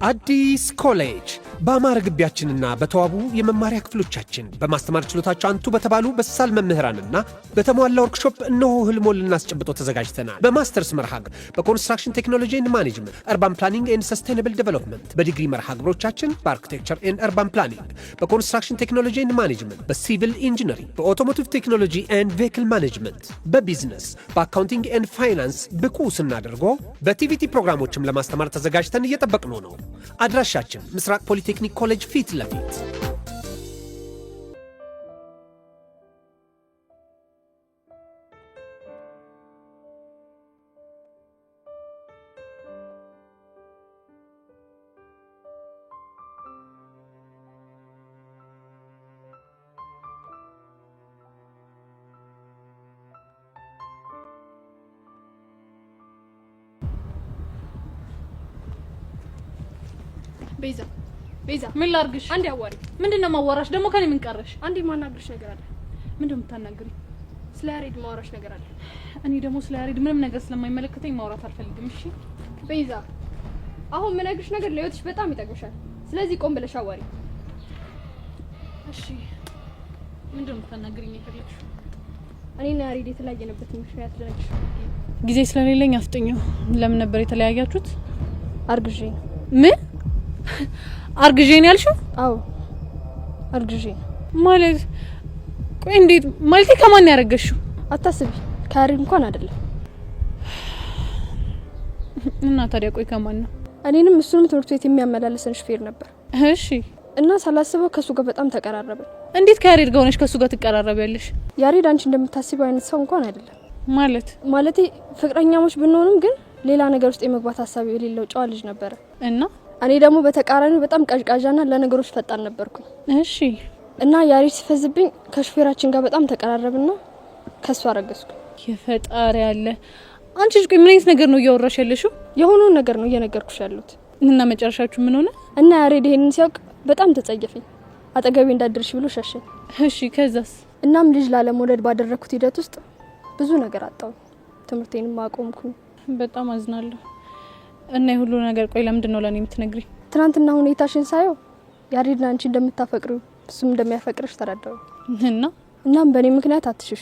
አዲስ ኮሌጅ በአማረ ግቢያችንና በተዋቡ የመማሪያ ክፍሎቻችን በማስተማር ችሎታቸው አንቱ በተባሉ በሳል መምህራንና በተሟላ ወርክሾፕ እነሆ ህልሞን ልናስጨብጦ ተዘጋጅተናል። በማስተርስ መርሃ ግብር በኮንስትራክሽን ቴክኖሎጂ ኤንድ ማኔጅመንት፣ አርባን ፕላኒንግ ኤንድ ሰስቴናብል ዴቨሎፕመንት፣ በዲግሪ መርሃ ግብሮቻችን በአርኪቴክቸር ኤንድ አርባን ፕላኒንግ፣ በኮንስትራክሽን ቴክኖሎጂ ኤንድ ማኔጅመንት፣ በሲቪል ኢንጂነሪንግ፣ በኦቶሞቲቭ ቴክኖሎጂ ኤንድ ቬሂክል ማኔጅመንት፣ በቢዝነስ፣ በአካውንቲንግ ኤንድ ፋይናንስ ብቁ ስናደርጎ በቲቪቲ ፕሮግራሞችም ለማስተማር ተዘጋጅተን እየጠበቅነው ነው። አድራሻችን ምስራቅ ፖሊቴክኒክ ኮሌጅ ፊት ለፊት። ቤዛ ምን ላርግሽ? አንዴ አዋሪ። ምንድነው ማዋራሽ? ደግሞ ከኔ ምን ቀረሽ? አንዴ ማናግርሽ ነገር አለ። ምንድነው የምታናግሪ? ስለ ያሬድ ማውራሽ ነገር አለ። እኔ ደግሞ ስለ ያሬድ ምንም ነገር ስለማይመለከተኝ ማውራት አልፈልግም። እሺ ቤዛ፣ አሁን ምነግርሽ ነገር ለህይወትሽ በጣም ይጠቅምሻል። ስለዚህ ቆም ብለሽ አዋሪ። እሺ ምንድነው የምታናግሪኝ የፈለግሽው? እኔና ያሬድ የተለያየንበት ምክንያት ልነግርሽ። ጊዜ ስለሌለኝ አፍጥኘው። ለምን ነበር የተለያያችሁት? አርግዤ። ምን አርግዤ ነው ያልሽው? አዎ አርግዤ ማለት። ቆይ እንዴት ማለት? ከማን ያረገሽው? አታስቢ፣ ከያሬድ እንኳን አይደለም። እና ታዲያ ቆይ ከማን ነው? እኔንም እሱንም ትምህርት ቤት የሚያመላልሰን ሹፌር ነበር። እሺ። እና ሳላስበው ከሱ ጋር በጣም ተቀራረብን። እንዴት ከያሬድ ጋር ሆነሽ ከሱ ጋር ትቀራረቢያለሽ? ያሬድ አንቺ እንደምታስቢው አይነት ሰው እንኳን አይደለም። ማለቴ ፍቅረኛሞች ብንሆንም ግን ሌላ ነገር ውስጥ የመግባት ሀሳብ የሌለው ጨዋ ልጅ ነበረ። እና እኔ ደግሞ በተቃራኒው በጣም ቀዥቃዣና ለነገሮች ፈጣን ነበርኩኝ። እሺ። እና ያሬድ ሲፈዝብኝ ከሹፌራችን ጋር በጣም ተቀራረብና ከሱ አረገዝኩ። የፈጣሪ ያለ አንቺ ልጅ ምን አይነት ነገር ነው እያወራሽ ያለሽው? የሆነውን ነገር ነው እየነገርኩሽ ያለሁት። እና መጨረሻችሁ ምን ሆነ? እና ያሬድ ይሄንን ሲያውቅ በጣም ተጸየፈኝ። አጠገቤ እንዳደርሽ ብሎ ሸሸኝ። እሺ ከዛስ? እናም ልጅ ላለመውለድ ባደረኩት ሂደት ውስጥ ብዙ ነገር አጣሁ። ትምህርቴንም አቆምኩኝ። በጣም አዝናለሁ። እና የሁሉ ነገር ቆይ ለምንድን ነው ለኔ የምትነግሪኝ? ትናንትና ሁኔታሽን ሳየው ያሬድና አንቺ እንደምታፈቅሪው እሱም እንደሚያፈቅርሽ ተረዳሁ። እናም በእኔ ምክንያት አትሽሹ።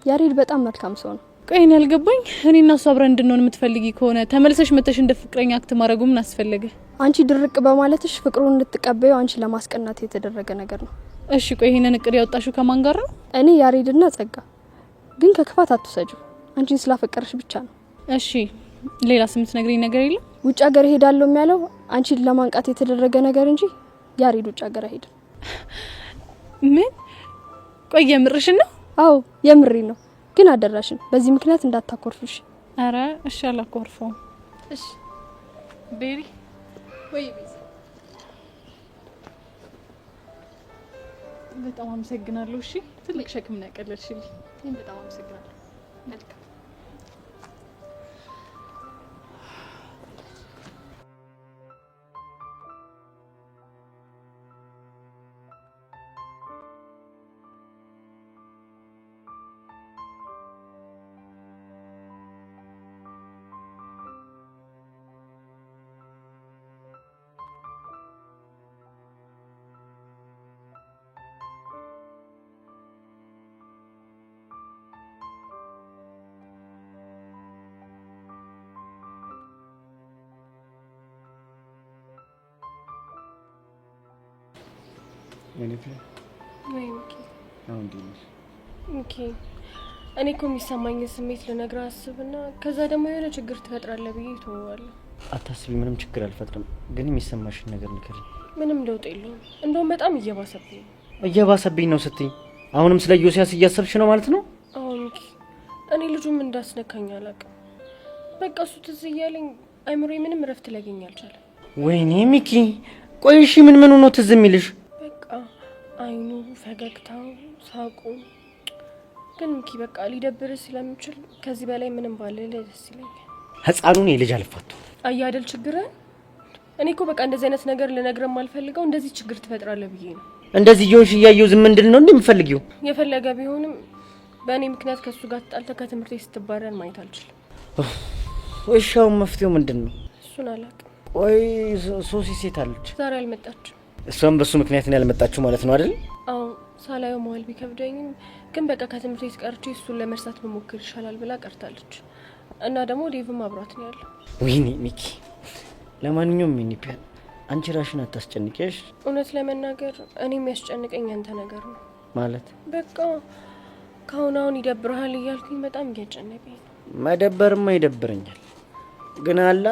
ያሬድ በጣም መልካም ሰው ነው። ቆይ እኔ ያልገባኝ፣ እኔና እሱ አብረን እንድንሆን የምትፈልጊ ከሆነ ተመልሰሽ መተሽ እንደ ፍቅረኛ አክት ማድረጉ ምን አስፈለገ? አንቺ ድርቅ በማለትሽ ፍቅሩን እንድትቀበዩ አንቺ ለማስቀናት የተደረገ ነገር ነው። እሺ ቆይ ይሄንን እቅድ ያወጣሽው ከማን ጋር ነው? እኔ ያሬድና ጸጋ። ግን ከክፋት አትሰጂው፣ አንቺን ስላፈቀረሽ ብቻ ነው። እሺ ሌላ ስምት ነግሪኝ ነገር የለም? ውጭ ሀገር ሄዳለሁ የሚያለው አንቺን ለማንቃት የተደረገ ነገር እንጂ ያሬድ ውጭ ሀገር አይሄድም። ምን? ቆይ የምርሽን ነው? አዎ የምሪ ነው። ግን አደራሽን በዚህ ምክንያት እንዳታኮርፍሽ። አረ እሺ አላኮርፈውም። እሺ ቤሪ ወይ ቤዛ፣ በጣም አመሰግናለሁ። እሺ ትልቅ ሸክም ነው ያቀለልሽልኝ። በጣም አመሰግናለሁ። መልካም እኔ እኮ የሚሰማኝ ስሜት ልነግርህ አስብና ከዛ ደግሞ የሆነ ችግር ትፈጥራለህ ብዬ ተወዋለሁ። አታስቢ፣ ምንም ችግር አልፈጥርም። ግን የሚሰማሽን ነገር ንገሪኝ። ምንም ለውጥ የለውም። እንደውም በጣም እየባሰብኝ ነው። እየባሰብኝ ነው ስትኝ አሁንም ስለ ዮሲያስ እያሰብሽ ነው ማለት ነው? አዎ ሚኪ፣ እኔ ልጁም እንዳስነካኝ አላውቅም። በቃ እሱ ትዝ እያለኝ አይምሮዬ ምንም እረፍት ሊያገኝ አልቻለም። ወይኔ ሚኪ፣ ቆይ እሺ ምን ነው ትዝ የሚልሽ? በቃ አይኑ፣ ፈገግታው፣ ሳቁ። ግን ሚኪ በቃ ሊደብርህ ስለሚችል ከዚህ በላይ ምንም ባልልህ ደስ ይለኛል። ህፃኑን የልጅ አልፋቱ አያደል ችግርህ። እኔ እኮ በቃ እንደዚህ አይነት ነገር ልነግርህ ማልፈልገው እንደዚህ ችግር ትፈጥራለህ ብዬ ነው። እንደዚህ ይሆንሽ እያየሁ ዝም እንድል ነው እንደምፈልጊው? የፈለገ ቢሆንም በእኔ ምክንያት ከሱ ጋር ተጣልተህ ከትምህርት ቤት ስትባረር ማየት አልችልም። እሺ አሁን መፍትሄው ምንድን ነው? እሱን አላውቅም። ቆይ ሶሲ ሴት አለች ዛሬ አልመጣችም። እሷም በሱ ምክንያት ነው ያልመጣችው ማለት ነው አይደል? አዎ ሳላየው መዋል ቢከብደኝም ግን በቃ ከትምህርት ቤት ቀርቼ እሱን ለመርሳት መሞከር ይሻላል ብላ ቀርታለች። እና ደግሞ ዴቭም አብሯት ነው ያለው። ወይኔ ሚኪ፣ ለማንኛውም ሚኒፒያን አንቺ ራሽን አታስጨንቂሽ። እውነት ለመናገር እኔ የሚያስጨንቀኝ አንተ ነገር ነው ማለት በቃ ካሁን ይደብርሃል እያልኩኝ በጣም እያጨነቀኝ ነው። መደበርማ ይደብረኛል፣ ግን አላ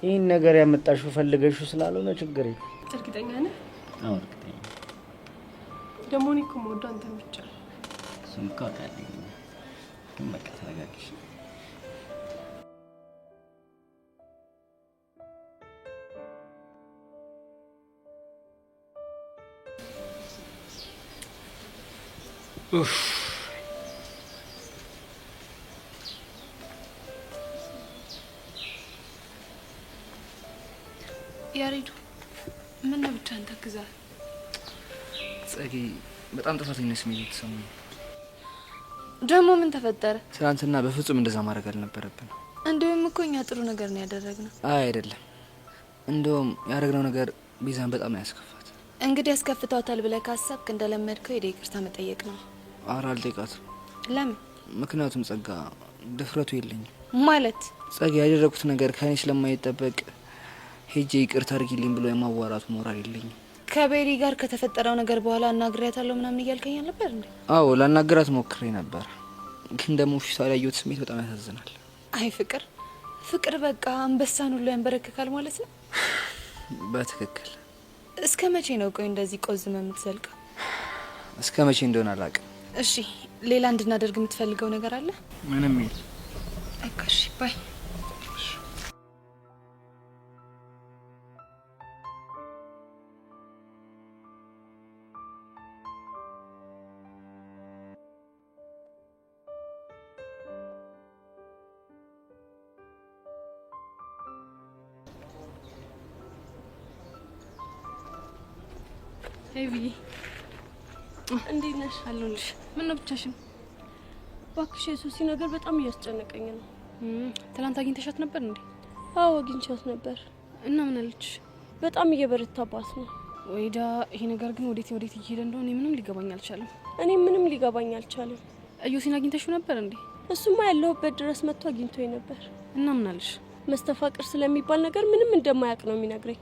ይህን ነገር ያመጣሽው ፈልገሽው ስላልሆነ ችግር የለም። እርግጠኛ ነህ? አዎ እርግጠኛ ደግሞ እኔ እኮ የምወደው አንተን ብቻ ነው። እሱን እኮ አውቃለሁ፣ ግን በቃ ተረጋግሽ። ያሬዱ ምን ነው ብቻ አንተ ግዛት ጸጊ በጣም ጥፋተኛ ስሜት የተሰማኝ። ደግሞ ምን ተፈጠረ? ትናንትና በፍጹም እንደዛ ማድረግ አልነበረብን። እንደውም እኮ እኛ ጥሩ ነገር ነው ያደረግነው። አይደለም፣ እንደውም ያደረግነው ነገር ቤዛን በጣም ያስከፋት። እንግዲህ ያስከፍቷታል ብለህ ካሰብክ እንደለመድከው ሄደ ይቅርታ መጠየቅ ነው። ኧረ አልጠይቃትም። ለምን? ምክንያቱም ጸጋ ድፍረቱ የለኝም። ማለት ጸጋ ያደረኩት ነገር ከኔ ስለማይጠበቅ ሄጄ ይቅርታ አድርጊልኝ ብሎ የማዋራቱ ሞራል የለኝም። ከቤሪ ጋር ከተፈጠረው ነገር በኋላ አናግሬያታለሁ ምናምን እያልከኝ ነበር እንዴ? አዎ ላናገራት ሞክሬ ነበር፣ ግን ደግሞ ፊቷ ላይ ያየሁት ስሜት በጣም ያሳዝናል። አይ ፍቅር በቃ አንበሳን ሁሉ ያንበረክካል ማለት ነው። በትክክል። እስከ መቼ ነው ቆይ እንደዚህ ቆዝመ የምትዘልቀው? እስከ መቼ እንደሆነ አላውቅም። እሺ ሌላ እንድናደርግ የምትፈልገው ነገር አለ? ምንም የለም። በቃ እሺ ባይ። ሄቪ እንዴት ነሽ? አለሁልሽ። ምን ነው ብቻሽን? እባክሽ የሱሲ ነገር በጣም እያስጨነቀኝ ነው። ትናንት አግኝተሻት ነበር እንዴ? አዎ አግኝቻት ነበር። እና ምን አለች? በጣም እየበረታባት ነው። ወይዳ ይሄ ነገር ግን ወዴት እየሄደ እንደሆነ ምንም ሊገባኝ አልቻለም። እኔ ምንም ሊገባኝ አልቻለም። እዮሲን አግኝተሽው ነበር እንዴ? እሱማ ያለሁበት ድረስ መጥቶ አግኝቶኝ ነበር። እና ምን አለሽ? መስተፋቅር ስለሚባል ነገር ምንም እንደማያውቅ ነው የሚነግረኝ።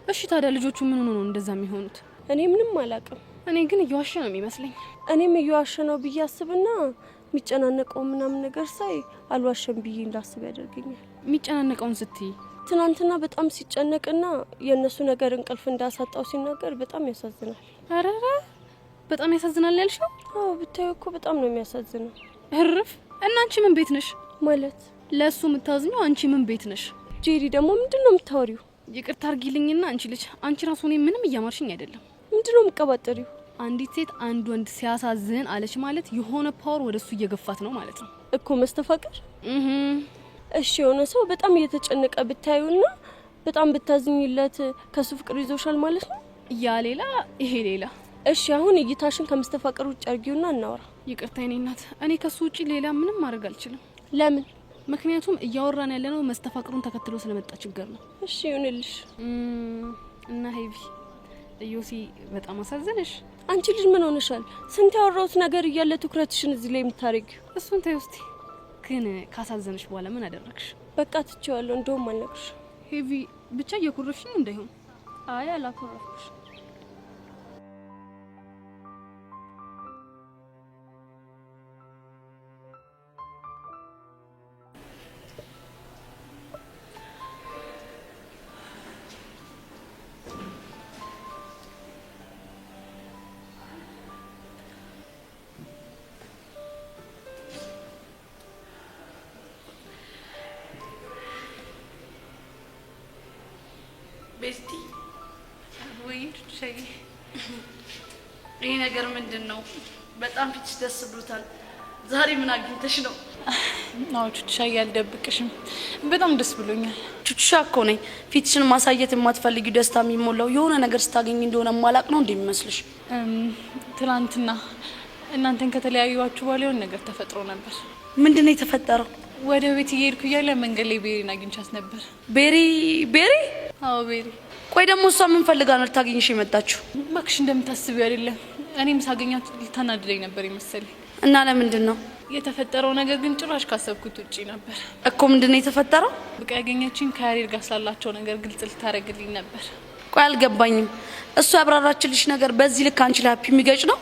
እሺ ታዲያ ልጆቹ ምን ሆኖ ነው እንደዛ የሚሆኑት? እኔ ምንም አላውቅም። እኔ ግን እየዋሸ ነው የሚመስለኝ። እኔም እየዋሸ ነው ብዬ አስብና የሚጨናነቀው ምናምን ነገር ሳይ አልዋሸም ብዬ እንዳስብ ያደርገኛል። የሚጨናነቀውን ስትይ? ትናንትና በጣም ሲጨነቅና የእነሱ ነገር እንቅልፍ እንዳሳጣው ሲናገር በጣም ያሳዝናል። አረ በጣም ያሳዝናል ያልሽው? አዎ ብታዩ እኮ በጣም ነው የሚያሳዝነው። እርፍ። እና አንቺ ምን ቤት ነሽ? ማለት ለሱ የምታዝኘው አንቺ ምን ቤት ነሽ? ጄሪ ደግሞ ምንድነው የምታወሪው? ይቅርታ አርጊልኝና አንቺ ልጅ፣ አንቺ ራሱ እኔ ምንም እያማርሽኝ አይደለም። ምንድነው የምትቀባጥሪው? አንዲት ሴት አንድ ወንድ ሲያሳዝን አለች ማለት የሆነ ፓወር ወደሱ እየገፋት ነው ማለት ነው እኮ መስተፋቅር። እሺ የሆነ ሰው በጣም እየተጨነቀ ብታዩና በጣም ብታዝኝለት ከሱ ፍቅር ይዞሻል ማለት ነው? ያ ሌላ ይሄ ሌላ። እሺ አሁን እይታሽን ከመስተፋቅር ውጭ አርጊውና እናወራ። ይቅርታ የኔ እናት፣ እኔ ከሱ ውጪ ሌላ ምንም ማድረግ አልችልም። ለምን? ምክንያቱም እያወራን ያለነው መስተፋቅሩን ተከትሎ ስለመጣ ችግር ነው። እሺ ይሁንልሽ። እና ሄቪ እዮሲ በጣም አሳዘነሽ? አንቺ ልጅ ምን ሆነሻል? ስንት ያወራሁት ነገር እያለ ትኩረትሽን እዚህ ላይ የምታረጊው? እሱን ተይ ውስቲ። ግን ካሳዘነሽ በኋላ ምን አደረግሽ? በቃ ትቼዋለሁ። እንደውም አልነግርሽ። ሄቪ ብቻ እየኮረፍሽኝ እንዳይሆን። አይ አላኮረፍኩሽ። ቤስቲ ወይ ሸይ ይሄ ነገር ምንድነው? በጣም ፊትሽ ደስ ብሎታል። ዛሬ ምን አግኝተሽ ነው? አዎ ቹቻ፣ ያልደብቅሽም በጣም ደስ ብሎኛል። ቹቻ እኮ ነኝ። ፊትሽን ማሳየት የማትፈልጊው ደስታ የሚሞላው የሆነ ነገር ስታገኝ እንደሆነ ማላቅ ነው እንደሚመስልሽ? ትናንትና እናንተን ከተለያዩዋችሁ በኋላ የሆነ ነገር ተፈጥሮ ነበር። ምንድነው የተፈጠረው? ወደ ቤት እየሄድኩ እያለ መንገድ ላይ ቤሪን አግኝቻት ነበር። ቤሪ? አዎ ቤሪ። ቆይ ደግሞ እሷ ምን ፈልጋ ነው ልታገኝሽ የመጣችው? እባክሽ እንደምታስቢው አይደለም። እኔም ሳገኛት ልታናድደኝ ነበር ይመስለኝ። እና ለምንድን ነው የተፈጠረው ነገር ግን ጭራሽ ካሰብኩት ውጪ ነበር እኮ። ምንድን ነው የተፈጠረው? በቃ ያገኘችኝ ከያሬድ ጋር ስላላቸው ነገር ግልጽ ልታረግልኝ ነበር። ቆይ አልገባኝም። እሱ ያብራራችልሽ ነገር በዚህ ልክ አንቺ ላይ የሚገጭ ነው?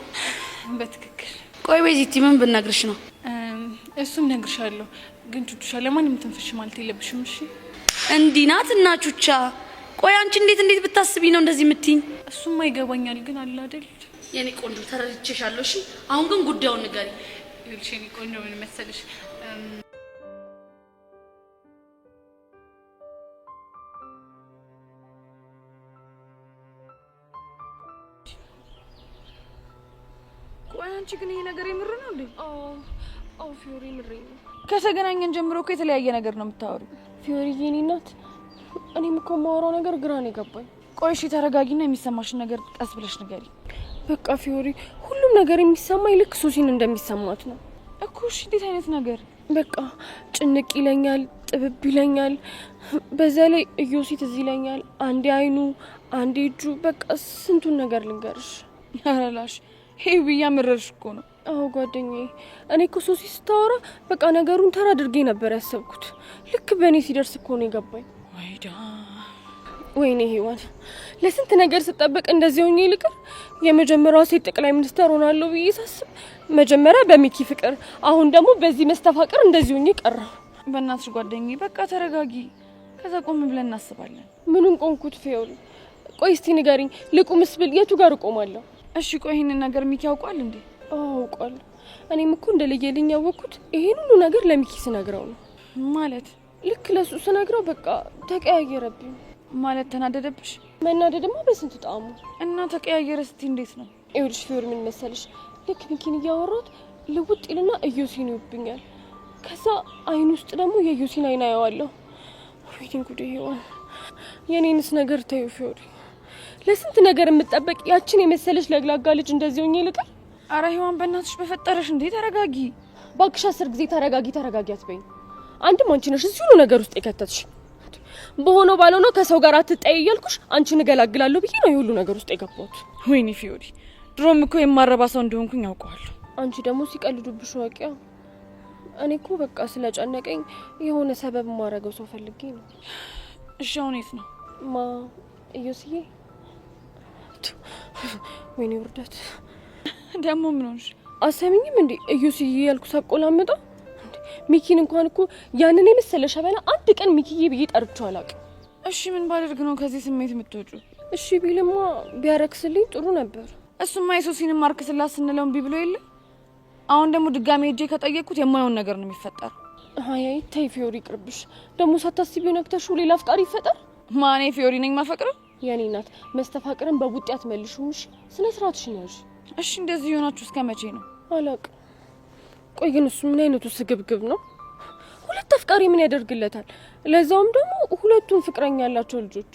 በትክክል። ቆይ ቤዚቲ ምን ብነግርሽ ነው? እሱም ነግርሻለሁ፣ ግን ቹቹሻ ለማንም ትንፍሽ ማለት የለብሽም እሺ? እንዲህ ናት እና ቹቻ። ቆይ አንቺ እንዴት ብታስቢ ነው እንደዚህ የምትይኝ? እሱም ይገባኛል፣ ግን አለ አይደል የኔ ቆንጆ ተረድቼሻለሁ። እሺ አሁን ግን ጉዳዩን ንገሪ። ይልሽ የኔ ቆንጆ ምን መሰለሽ ቆይ አንቺ ግን ይሄ ነገር የምር ነው እንዴ? አዎ ፊዮሪ ምሬ ነው። ከተገናኘን ጀምሮ እኮ የተለያየ ነገር ነው የምታወሪው። ፊዮሪ የኔ እናት፣ እኔም እኮ የማወራው ነገር ግራ ነው የገባኝ። ቆይ እሺ ተረጋጊና የሚሰማሽን ነገር ቀስ ብለሽ ንገሪ። በቃ ፊዮሪ ሁሉም ነገር የሚሰማኝ ልክ ሱሲን እንደሚሰማት ነው እኮ። እሺ እንዴት አይነት ነገር? በቃ ጭንቅ ይለኛል፣ ጥብብ ይለኛል። በዛ ላይ እዮሲ ትዝ ይለኛል። አንዴ አይኑ፣ አንዴ እጁ፣ በቃ ስንቱን ነገር ልንገርሽ። ያረላሽ ይሄ ብያ ምረርሽ እኮ ነው። አዎ ጓደኛዬ፣ እኔ እኮ ሱሲ ስታወራ በቃ ነገሩን ተራ አድርጌ ነበር ያሰብኩት። ልክ በእኔ ሲደርስ እኮ ነው የገባኝ። ወይዳ ወይኔ ሄዋን፣ ለስንት ነገር ስጠበቅ እንደዚህ ሆኜ ልቅር። የመጀመሪያዋ ሴት ጠቅላይ ሚኒስትር ሆናለሁ ብዬ ሳስብ መጀመሪያ በሚኪ ፍቅር፣ አሁን ደግሞ በዚህ መስተፋቅር እንደዚህ ሆኜ ቀረሁ። በእናትሽ ጓደኛዬ በቃ ተረጋጊ። ከዛ ቆም ብለን እናስባለን። ምኑን ቆምኩት ፊዮሪ? ቆይ እስቲ ንገሪኝ፣ ልቁምስ ብል የቱ ጋር እቆማለሁ? እሺ ቆይ ይሄንን ነገር ሚኪ ያውቃል እንዴ? አውቃል። እኔም እኮ እንደለየልኝ ያወቅኩት ይሄን ሁሉ ነገር ለሚኪ ስነግረው ነው። ማለት ልክ ለሱ ስነግረው በቃ ተቀያየረብኝ። ማለት ተናደደብሽ? መናደድማ በስንት ጣሙ። እና ተቀያየረ ስቲ እንዴት ነው? ይኸውልሽ ፊዮሪ ምን መሰለሽ፣ ልክ ሚኪን እያወራሁት ልውጥ ይልና እዮሲን ይውብኛል። ከዛ አይን ውስጥ ደግሞ የእዮሲን አይን አየዋለሁ። ወይኔ ጉዴ ሄዋን፣ የኔንስ ነገር ተይው ፊዮሪ። ለስንት ነገር የምትጠበቅ ያችን የመሰለች ለግላጋ ልጅ እንደዚህ ሆኜ ልቀር? አረ ሄዋን በእናትሽ በፈጠረሽ እንዴ ተረጋጊ። ባክሽ 10 ጊዜ ተረጋጊ አትበይኝ። አንድም አንቺ ነሽ እዚህ ሁሉ ነገር ውስጥ የከተትሽ። በሆነው ባልሆነው ከሰው ጋር አትጣይ እያልኩሽ አንቺን እገላግላለሁ ብዬ ነው የሁሉ ነገር ውስጥ የገባሁት። ወይኔ ፊዮሪ፣ ድሮም እኮ የማረባ ሰው እንደሆንኩኝ ያውቀዋለሁ። አንቺ ደግሞ ሲቀልዱብሽ ዋቂያ። እኔ እኮ በቃ ስለጨነቀኝ የሆነ ሰበብ ማረገው ሰው ፈልጌ ነው። እሺ አሁን የት ነው? እዮስዬ፣ ወይኔ ውርደት። ደግሞ ምን ሆንሽ? አሰሚኝም እንዴ እዮስዬ ያልኩ ሳቆላምጣ ሚኪን እንኳን እኮ ያንን የመሰለ ሸበላ አንድ ቀን ሚኪዬ ብዬ ጠርቼው አላውቅም። እሺ ምን ባደርግ ነው ከዚህ ስሜት የምትወጪው? እሺ ቢልማ ቢያረክስልኝ ጥሩ ነበር። እሱማ የሶሲን ማርክ ስላት ስንለው እምቢ ብሎ የለ። አሁን ደግሞ ድጋሜ ሄጄ ከጠየቅኩት የማይሆን ነገር ነው የሚፈጠር። አይ ተይ ፊዮሪ ይቅርብሽ። ደግሞ ሳታስቢው ነክተሽው ሌላ አፍቃሪ ይፈጠር። ማኔ ፊዮሪ ነኝ ማፈቅረው? የኔ እናት መስተፋቅርን በቡጤያት መልሹሽ። ስነ ስርዓትሽን ያዥ። እሺ እንደዚህ ሆናችሁ እስከ መቼ ነው? አላውቅም። ቆይ ግን እሱ ምን አይነቱ ስግብግብ ነው? ሁለት አፍቃሪ ምን ያደርግለታል? ለዛውም ደግሞ ሁለቱም ፍቅረኛ ያላቸው ልጆች።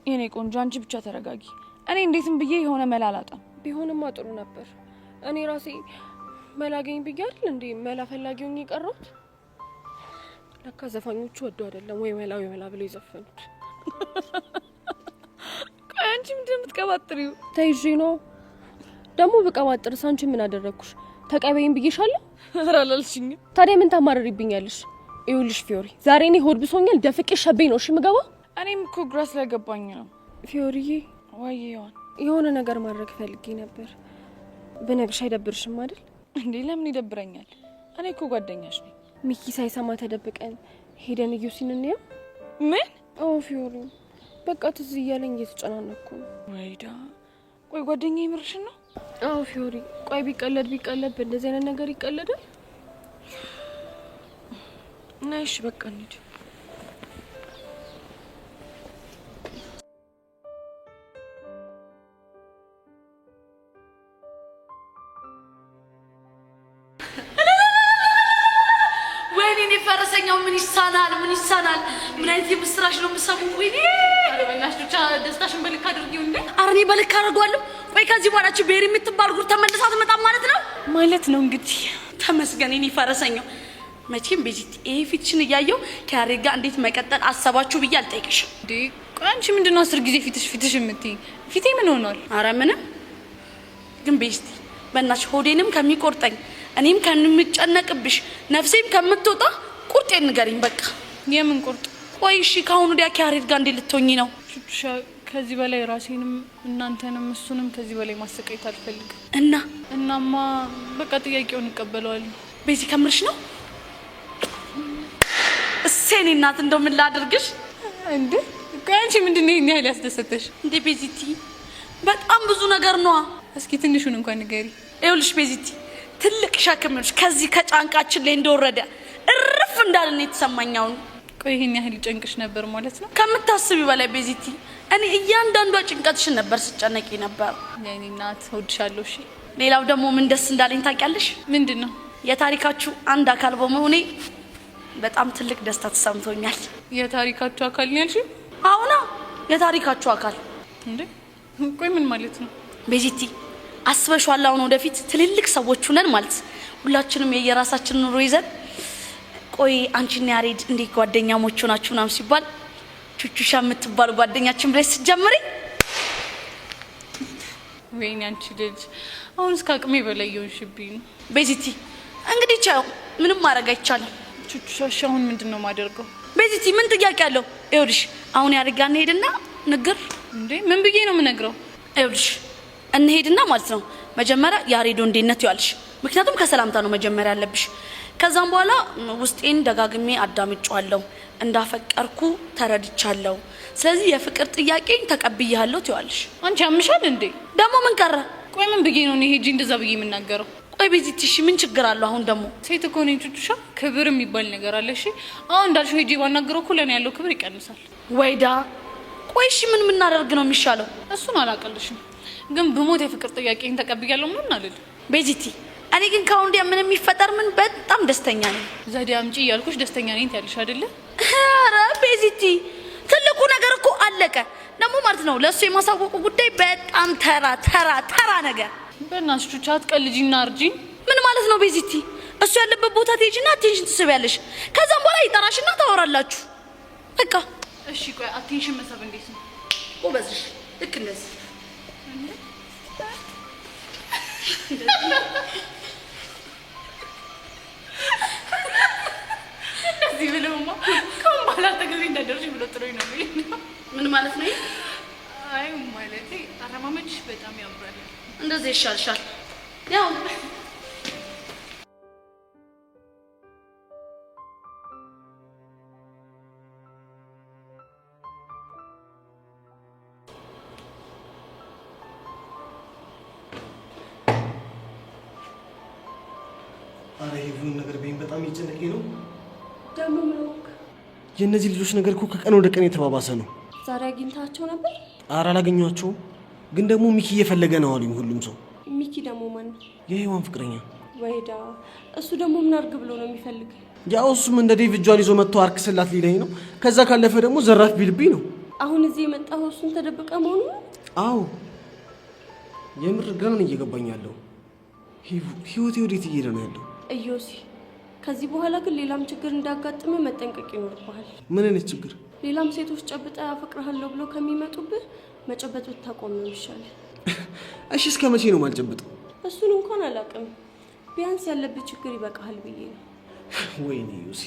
የኔ ቆንጆ አንቺ ብቻ ተረጋጊ። እኔ እንዴትም ብዬ የሆነ መላ አላጣም። ቢሆንማ ጥሩ ነበር። እኔ ራሴ መላገኝ ብዬ አይደል እንዴ መላ ፈላጊውን የቀረሁት። ለካ ዘፋኞቹ ወደው አይደለም ወይ መላ ብለው የዘፈኑት። ቆይ አንቺ ምንድን ነው የምትቀባጥሪው? ተይዤ ነው ደግሞ ብቀባጥርስ አንቺ ምን አደረግኩሽ? ተቀበይኝ ብዬሻለሁ። ኧረ አላልሽኝም። ታዲያ ምን ታማርሪብኛለሽ? ይኸውልሽ ፊዮሪ፣ ዛሬ እኔ ሆድ ብሶኛል። ደፍቄ ሸቤ ነው እሺ የምገባው። እኔም እኮ ግራ ስለገባኝ ነው። ፊዮሪዬ፣ ወይ ይሆን የሆነ ነገር ማድረግ ፈልጌ ነበር። ብነግርሽ አይደብርሽም አይደል? እንዴ ለምን ይደብረኛል? እኔ እኮ ጓደኛሽ ነኝ። ሚኪ ሳይሰማ ተደብቀን ሄደን እዮሲን እንየው። ምን? አዎ ፊዮሪ፣ በቃ ትዝ እያለኝ እየተጨናነኩ ነው። ወይዳ፣ ቆይ ጓደኛዬ የምርሽን ነው? አዎ ፊዮሪ፣ ቆይ ቢቀለድ በእንደዚህ አይነት ነገር ይቀለዳል? ነሽ በቃ እንሂድ። ወይኔ ፈረሰኛው ምን ይሳናል? ምን አይነት የምስራች ነው የምሰማው? ወይኔ በእናትሽ ብቻ ደስታሽን በልክ አድርጊው እንዴ። አርኔ በልክ አድርጓለሁ። ቆይ ከዚህ በኋላች ቤሪ የምትባል ጉር ተመልሳ ትመጣ ማለት ነው እንግዲህ። ተመስገን የኔ ፈረሰኛው። መቼም ቤዚቲ ይሄ ፊትሽን እያየው ከያሬድ ጋር እንዴት መቀጠል አሰባችሁ ብዬ አልጠይቅሽም። እንዴ አንቺ ምንድነው 10 ጊዜ ፊትሽ የምትይ? ፊቴ ምን ሆኗል? አረ ምንም። ግን ቤዚቲ በእናትሽ ሆዴንም ከሚቆርጠኝ እኔም ከምጨነቅብሽ ነፍሴም ከምትወጣ ቁርጤን ንገሪኝ በቃ። የምን ቁርጥ? ቆይ እሺ ከአሁኑ ወዲያ ከያሬድ ጋር እንዴት ልትሆኚ ነው? ቹቹሻ ከዚህ በላይ ራሴንም እናንተንም እሱንም ከዚህ በላይ ማሰቃየት አልፈልግም። እናማ በቃ ጥያቄውን እቀበለዋለሁ። ቤዚ ከምርሽ ነው? እሴኔ እናት እንደው ምን ላድርግሽ? እንዴ አንቺ ምንድነው ይሄን ያህል ያስደሰተሽ? እንዴ ቤዚቲ በጣም ብዙ ነገር ነው። እስኪ ትንሹን እንኳን ንገሪ። ይኸውልሽ ቤዚቲ ትልቅ ሸክም ነሽ ከዚህ ከጫንቃችን ላይ እንደወረደ እርፍ እንዳለን የተሰማኛው። ቆይ ይሄን ያህል ጨንቅሽ ነበር ማለት ነው? ከምታስቢው በላይ ቤዚቲ እኔ እያንዳንዷ ጭንቀትሽን ነበር ስጨነቂ ነበር። የኔ እናት እወድሻለሁ። እሺ ሌላው ደግሞ ምን ደስ እንዳለኝ ታውቂያለሽ? ምንድነው? የታሪካችሁ አንድ አካል በመሆኔ በጣም ትልቅ ደስታ ተሰምቶኛል። የታሪካችሁ አካል ነው ያልሽኝ? አሁና የታሪካችሁ አካል እንዴ? ቆይ ምን ማለት ነው? ቤዚቲ አስበሽዋል? አሁን ወደፊት ትልልቅ ሰዎች ሆነን ማለት ሁላችንም የየራሳችንን ኑሮ ይዘን ቆይ አንቺና ያሬድ እንዴ ጓደኛሞች ሆናችሁ ምናምን ሲባል ቹቹሻ የምትባል ጓደኛችን ብለሽ ስትጀምሪ ወይኔ አንቺ ልጅ አሁን እስከ አቅሜ በላይ ይሆንሽብኝ። ቤዚቲ እንግዲህ ቻው ምንም ማድረግ አይቻልም። ቹቹሻ አሁን ምንድነው ማደርገው? ቤዚቲ ምን ጥያቄ አለው? ይኸውልሽ አሁን ያሬድ ጋር እንሄድና ንግር እንዴ ምን ብዬ ነው የምነግረው? ይኸውልሽ እንሄድና ማለት ነው መጀመሪያ ያሬድ እንዴነት ይዋልሽ። ምክንያቱም ከሰላምታ ነው መጀመሪያ ያለብሽ። ከዛም በኋላ ውስጤን ደጋግሜ አዳምጫለሁ እንዳፈቀርኩ ተረድቻለሁ። ስለዚህ የፍቅር ጥያቄን ተቀብያለሁ ትይዋለሽ። አንቺ አምሻል እንዴ? ደግሞ ምን ቀረ? ቆይ ምን ብዬ ነው ሄጂ እንደዛ ብዬ የምናገረው? ቆይ ቤዚቲ እሺ ምን ችግር አለው? አሁን ደግሞ ሴት እኮ ነኝ ቹቹሻ፣ ክብር የሚባል ነገር አለ። እሺ አሁን እንዳልሽው ሄጂ ባናገረው እኮ ለኔ ያለው ክብር ይቀንሳል። ወይዳ ቆይ እሺ ምን ምናደርግ ነው የሚሻለው? እሱን አላቀልሽም፣ ግን ብሞት የፍቅር ጥያቄን ተቀብያለሁ ምናምን አልል። ቤዚቲ እኔ ግን ካሁን እንዲያ ምን የሚፈጠር ምን በጣም ደስተኛ ነኝ። ዘዴ አምጪ እያልኩሽ ደስተኛ ነኝ ትያለሽ አይደለ? ኧረ ቤዚቲ ትልቁ ነገር እኮ አለቀ። ደግሞ ማለት ነው ለእሱ የማሳወቁ ጉዳይ በጣም ተራ ነገር። በእናትሽ ቹቹ አትቀልጂና እርጂኝ። ምን ማለት ነው ቤዚቲ? እሱ ያለበት ቦታ ትሄጂና አቴንሽን ትስቢያለሽ። ከዛም በኋላ ይጠራሽና ታወራላችሁ በቃ። እሺ ቆይ አቴንሽን መሳብ እንዴት ነው? ጎበዝሽ። ልክ እንደዚህ እንደዚህ ብለውማ ከአሁን በኋላ አጠገቤ እንዳደርሽ ብሎ ጥሎኝ ነው የሚለው። ምን ማለት ነው? አይ ማለቴ አረማመድሽ በጣም ያምራል። እንደዚህ ይሻልሻል። ያው አረ ይሁን ነገር በይኝ በጣም እየጨነቀኝ ነው። ደግሞ ምን ሆንክ? የእነዚህ ልጆች ነገር እኮ ከቀን ወደ ቀን የተባባሰ ነው። ዛሬ አግኝታቸው ነበር? አረ አላገኘኋቸውም፣ ግን ደግሞ ሚኪ እየፈለገ ነው አሉኝ ሁሉም ሰው። ሚኪ ደግሞ ማን? የሔዋን ፍቅረኛ። ወይዳ እሱ ደግሞ ምን አድርግ ብሎ ነው የሚፈልግ? ያው እሱም እንደ ዴቭ እጇን ይዞ መጥቶ አርክ ስላት ሊለኝ ነው። ከዛ ካለፈ ደግሞ ዘራፍ ቢልብኝ ነው። አሁን እዚህ የመጣው እሱን ተደብቀ መሆኑ ነው? አዎ የምር ግራ ነው እየገባኝ ያለው። ህይወቴ ወዴት እየሄደ ነው ያለው? እዮሲ ከዚህ በኋላ ግን ሌላም ችግር እንዳጋጥመ መጠንቀቅ ይኖርብሃል። ምን አይነት ችግር? ሌላም ሴቶች ጨብጣ ያፈቅርሃለሁ ብሎ ከሚመጡብህ መጨበጥ ብታቆም ነው ይሻላል። እሺ እስከ መቼ ነው ማልጨብጠው? እሱን እንኳን አላውቅም፣ ቢያንስ ያለብህ ችግር ይበቃሃል ብዬ ነው። ወይኔ ዮሲ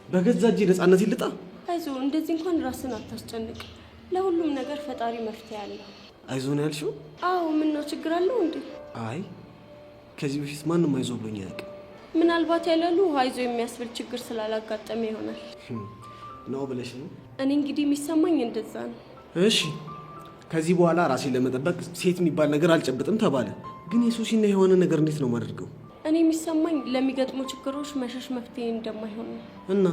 በገዛ እጄ ነፃነት ይልጣ። አይዞህ እንደዚህ እንኳን ራስን አታስጨንቅ። ለሁሉም ነገር ፈጣሪ መፍትሄ አለው። አይዞህ ነው ያልሽው? አዎ ምን ነው ችግር አለው እንዴ? አይ ከዚህ በፊት ማንም አይዞህ ብሎኝ አያውቅም። ምናልባት ያለሉ አይዞ የሚያስብል ችግር ስላላጋጠመ ይሆናል ነው ብለሽ ነው? እኔ እንግዲህ የሚሰማኝ እንደዛ ነው። እሺ ከዚህ በኋላ ራሴን ለመጠበቅ ሴት የሚባል ነገር አልጨብጥም ተባለ። ግን የሶሲና የሆነ ነገር እንዴት ነው ማድርገው? እኔ የሚሰማኝ ለሚገጥሙ ችግሮች መሸሽ መፍትሄ እንደማይሆን ነው። እና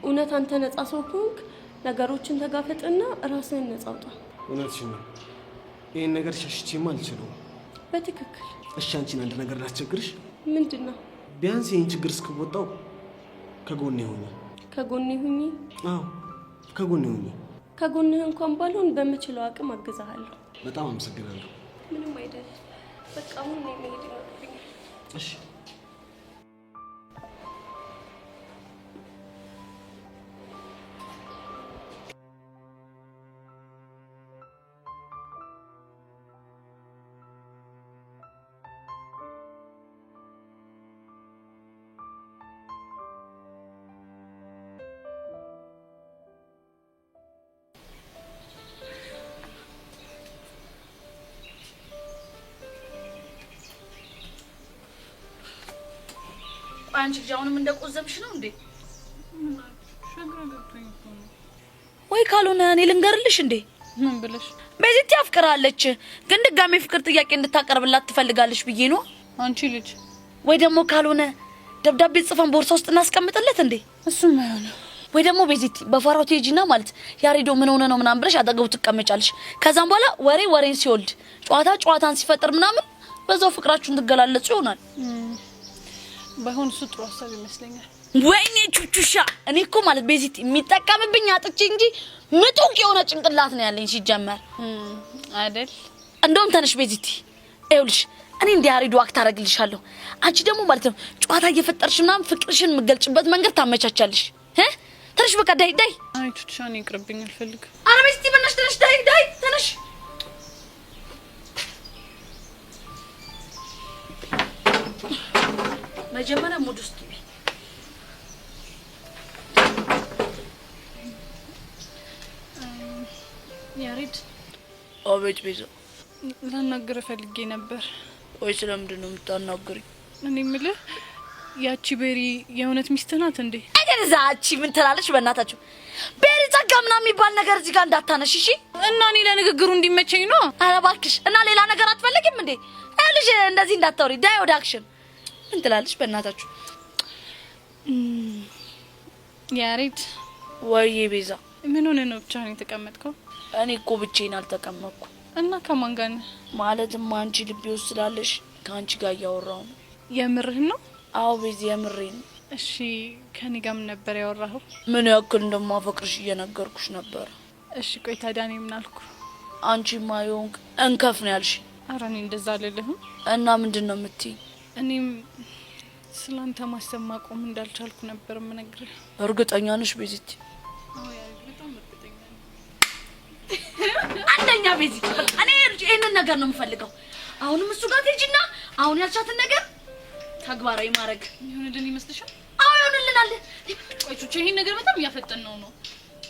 እውነት አንተ ነፃ ሰው ከሆንክ ነገሮችን ተጋፈጥና ራስህን ነፃ አውጣ። እውነትሽ ነው። ይህን ነገር ሸሽቼማ አልችለውም። በትክክል። እሺ አንቺን አንድ ነገር ላስቸግርሽ። ምንድን ነው? ቢያንስ ይህን ችግር እስክወጣው ከጎኔ ሆኚ። ከጎኔ ሁኚ? አዎ ከጎኔ ሆኚ። ከጎንህ እንኳን ባልሆን በምችለው አቅም አግዛሃለሁ። በጣም አመሰግናለሁ። ምንም አይደል። በቃ አሁን ነው መሄድ ይኖርብኛል። እሺ አንቺ ጃውንም እንደቆዘምሽ ነው እንዴ? ሸግራ ገብቶኝ እኮ ነው። ወይ ካልሆነ እኔ ልንገርልሽ እንዴ? ምን ብለሽ? ቤዚቲ አፍቅራለች፣ ግን ድጋሜ ፍቅር ጥያቄ እንድታቀርብላት ትፈልጋለች ብዬ ነው። አንቺ ልጅ ወይ ደግሞ ካልሆነ ደብዳቤ ጽፈን ቦርሳ ውስጥ እናስቀምጥለት እንዴ? እሱም አይሆንም። ወይ ደግሞ ቤዚቲ በፋራው ቴጂና ማለት ያሬዶ ምን ሆነ ነው ምናምን ብለሽ አጠገቡ ትቀመጫለሽ። ከዛም በኋላ ወሬን ሲወልድ ጨዋታን ሲፈጥር ምናምን በዛው ፍቅራችሁን ትገላለጹ ይሆናል። ባይሆን እሱ ጥሩ ሀሳብ ይመስለኛል። ወይኔ ቹቹሻ፣ እኔ እኮ ማለት ቤዚቲ የሚጠቀምብኝ አጥቼ እንጂ ምጡቅ የሆነ ጭንቅላት ነው ያለኝ ሲጀመር አይደል? እንደውም ተነሽ ቤዚቲ፣ ይኸውልሽ እኔ እንደ ያሬዶ አክት አደርግልሻለሁ። አንቺ ደግሞ ማለት ነው ጨዋታ እየፈጠርሽ ምናምን ፍቅርሽን የምገልጭበት መንገድ ታመቻቻለሽ። ተነሽ በቃ ዳይ። አይ ቹቹሻ፣ እኔ ይቅርብኝ አልፈልግም። ኧረ ቤዚቲ በእናትሽ ተነሽ፣ ዳይ ተነሽ። መጀመሪያ ሙድ ውስጥ ነኝ። ያሬድ። አቤት ቤዛ። ላናግር ፈልጌ ነበር። ወይ ስለምንድን ነው የምታናግሪኝ? እኔ የምልህ ያቺ ቤሪ የእውነት ሚስት ናት እንዴ? እዛቺ ምን ትላለች? በእናታችሁ ቤሪ ጸጋ ምናምን የሚባል ነገር እዚህ ጋር እንዳታነሽ እሺ? እና እኔ ለንግግሩ እንዲመቸኝ ነው። ኧረ እባክሽ። እና ሌላ ነገር አትፈልጊም እንዴ? ልጅ እንደዚህ እንዳታወሪ። ዳይ ወደ አክሽን። ምን ትላለች? በእናታችሁ ያሬድ። ወይ ቤዛ። ምን ሆነ ነው ብቻህን የተቀመጥከው? እኔ እኮ ብቻዬን አልተቀመጥኩም። እና ከማን ጋር ነህ? ማለትም አንቺ ልቤ ውስጥ ስላለሽ ከአንቺ ጋር እያወራሁ ነው። የምርህን ነው? አዎ ቤዛ የምሬን። እሺ ከኔ ጋር ምን ነበር ያወራኸው? ምን ያክል እንደማፈቅርሽ እየነገርኩሽ ነበር። እሺ ቆይ ታዲያ እኔ ምን አልኩ? አንቺማ የሆንክ እንከፍ ነው ያልሽ። ኧረ እኔ እንደዛ አልልህም። እና ምንድን ነው የምትይኝ? እኔም ስላንተ ማሰብ ማቆም እንዳልቻልኩ ነበር የምነግርህ። እርግጠኛ ነሽ ቤዚቲ? አዎ ያሬድ፣ በጣም እርግጠኛ ነኝ። አንደኛ ቤዚቲ፣ በቃ እኔ ይሄንን ነገር ነው የምፈልገው። አሁንም እሱ ጋር ትሄጂና አሁን ያልሻትን ነገር ተግባራዊ ማድረግ ይሁንልን ይመስልሻል? አዎ ይሁንልናል። ቆይ ቹቹ፣ ይሄን ነገር በጣም እያፈጠነው ነው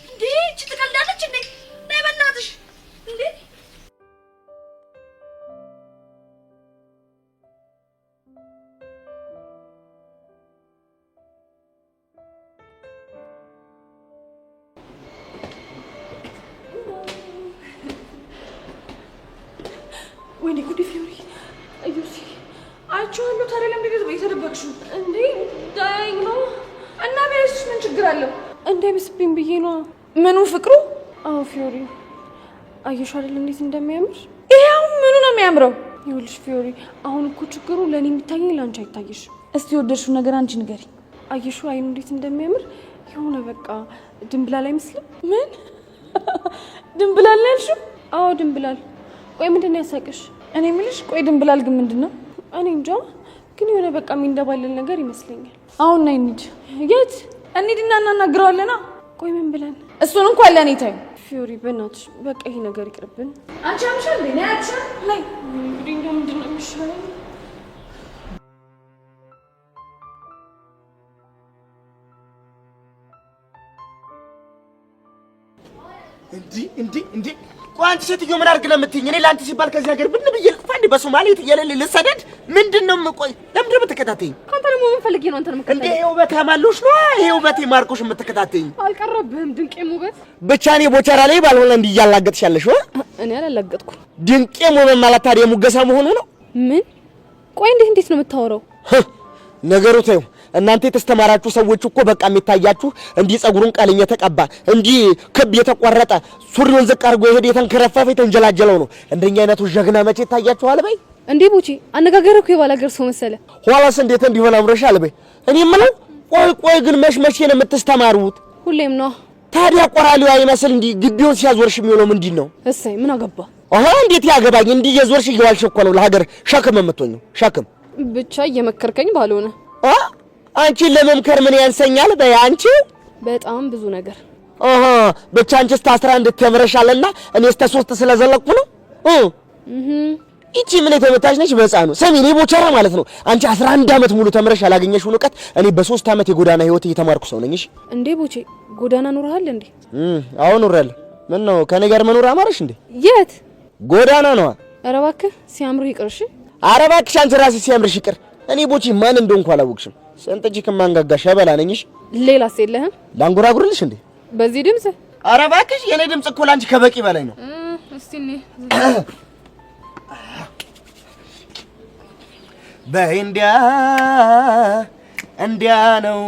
እንዴ? እቺ ትቀልዳለች እንዴ? ነይ በእናትሽ እንዴ! ወይኔ ጉዲ ፊዮሪ፣ እዩሲ አይቼዋለሁ። ታዲያ ለምንድን ነው የተደበቅሽው እንዴ? ዳይኝ ነው እና ቢያይሽ ምን ችግር አለው? እንዳይብስብኝ ብዬ ነው። ምኑ ፍቅሩ? አዎ ፊዮሪ፣ አየሽ አይደል እንዴት እንደሚያምር? ይሄው ምኑ ነው የሚያምረው? ይኸውልሽ ፊዮሪ፣ አሁን እኮ ችግሩ ለኔ የሚታየኝ ላንቺ አይታየሽ። እስቲ ወደድሽው ነገር አንቺ ንገሪ። አየሽ አይኑ እንዴት እንደሚያምር የሆነ በቃ ድንብላል አይመስልም? ምን ድንብላል ነው ያልሽው? አዎ ድንብላል። ቆይ ምንድን ነው ያሳቅሽ? እኔ የምልሽ ቆይ ድንብላል ግን ምንድን ነው? እኔ እንጃ፣ ግን የሆነ በቃ የሚንደባለል ነገር ይመስለኛል። አሁን ነይ እንሂድ። የት እንሂድና እናናግረዋለና? ቆይ ምን ብለን? እሱን እንኳን ለኔ ታዩ። ፊዮሪ በእናትሽ በቃ ይሄ ነገር ይቅርብን። አንቺ አምሻል እንዴ? ነይ አትሻል ነይ። እንግዲህ እንደው ምንድን ነው የሚሻለው? እንዴ ቆይ አንቺ ሴትዮ ምን አድርግ ለምትይኝ? እኔ ለአንቺ ሲባል ከዚህ ሀገር ብን ብዬ ልጥፋ እንዴ? በሶማሌ ትየለል ልሰደድ? ምንድነው? ቆይ ለምንድን ነው የምትከታተይኝ? ካንተ ደግሞ ምን ፈልጌ ነው አንተን የምትከታተይኝ? እንዴ ይሄ ውበት ያማሉሽ ነው? ይሄ ውበት ማርኮሽ የምትከታተይኝ? አልቀረብህም ድንቄም ውበት ብቻ እኔ ቦቻራ ላይ ባልሆነ እንዲህ እያላገጥሽ ያለሽ ወይ? እኔ አላላገጥኩም። ድንቄም ውበት ማለት ታዲያ ሙገሳ መሆኑ ነው? ምን? ቆይ እንዴት ነው የምታወራው? ነገሩ ተይው። እናንተ የተስተማራችሁ ሰዎች እኮ በቃ የሚታያችሁ እንዲህ ጸጉሩን ቀልኝ የተቀባ እንዲህ ክብ የተቆረጠ ሱሪውን ዝቅ አድርጎ የሄደ የተንከረፈፈ የተንጀላጀለው ነው። እንደኛ አይነቱ ጀግና መቼ ታያችኋል? በይ እንዴ ቡቺ አነጋገር እኮ የባላገር ሰው መሰለ። ኋላስ እንዴት እንዲሆን አምረሻል? በይ እኔ የምለው ቆይ ግን መቼ ነው የምትስተማሩት? ሁሌም ነው። ታዲያ ቆራሊው አይመስል እንዲህ ግቢውን ሲያዞርሽ የሚውለው ምንድን ነው? እሰይ ምን አገባ? አሃ እንዴት ያገባኝ? እንዲህ የዞርሽ እየዋልሽ እኮ ነው ለሀገር ሸክም የምትሆኚው። ሸክም ብቻ እየመከርከኝ ባልሆነ አንቺን ለመምከር ምን ያንሰኛል? በይ አንቺ በጣም ብዙ ነገር ብቻ አንቺስ 11 ተምረሻልና እኔስ 3 ስለዘለቅኩ ነው። እቺ ምን የተመታች ነች? በሕፃኑ ሰሚ እኔ ቦቸራ ማለት ነው። አንቺ 11 ዓመት ሙሉ ተምረሽ ያላገኘሽውን ዕውቀት እኔ በ3 ዓመት የጎዳና ህይወት እየተማርኩ ሰው ነኝ። እሺ እንዴ ቦቼ ጎዳና ኖርሃል እንዴ? አዎ ኖርያለሁ። ምን ነው ከኔ ጋር መኖር አማረሽ እንዴ? የት ጎዳና ነው? ኧረ እባክህ ሲያምርህ ይቅር። እሺ ኧረ እባክሽ አንቺ ራስሽ ሲያምርሽ ይቅር። እኔ ቦቼ ማን እንደሆንኩ አላወቅሽም። ሰንጠጂ ከማንጋጋሽ አይበላለኝሽ። ሌላስ የለህም? ላንጎራጉርልሽ እንዴ? በዚህ ድምጽ? ኧረ እባክሽ የኔ ድምጽ እኮ ላንቺ ከበቂ በላይ ነው። እስቲ እኔ በእንዲያ እንዲያ ነው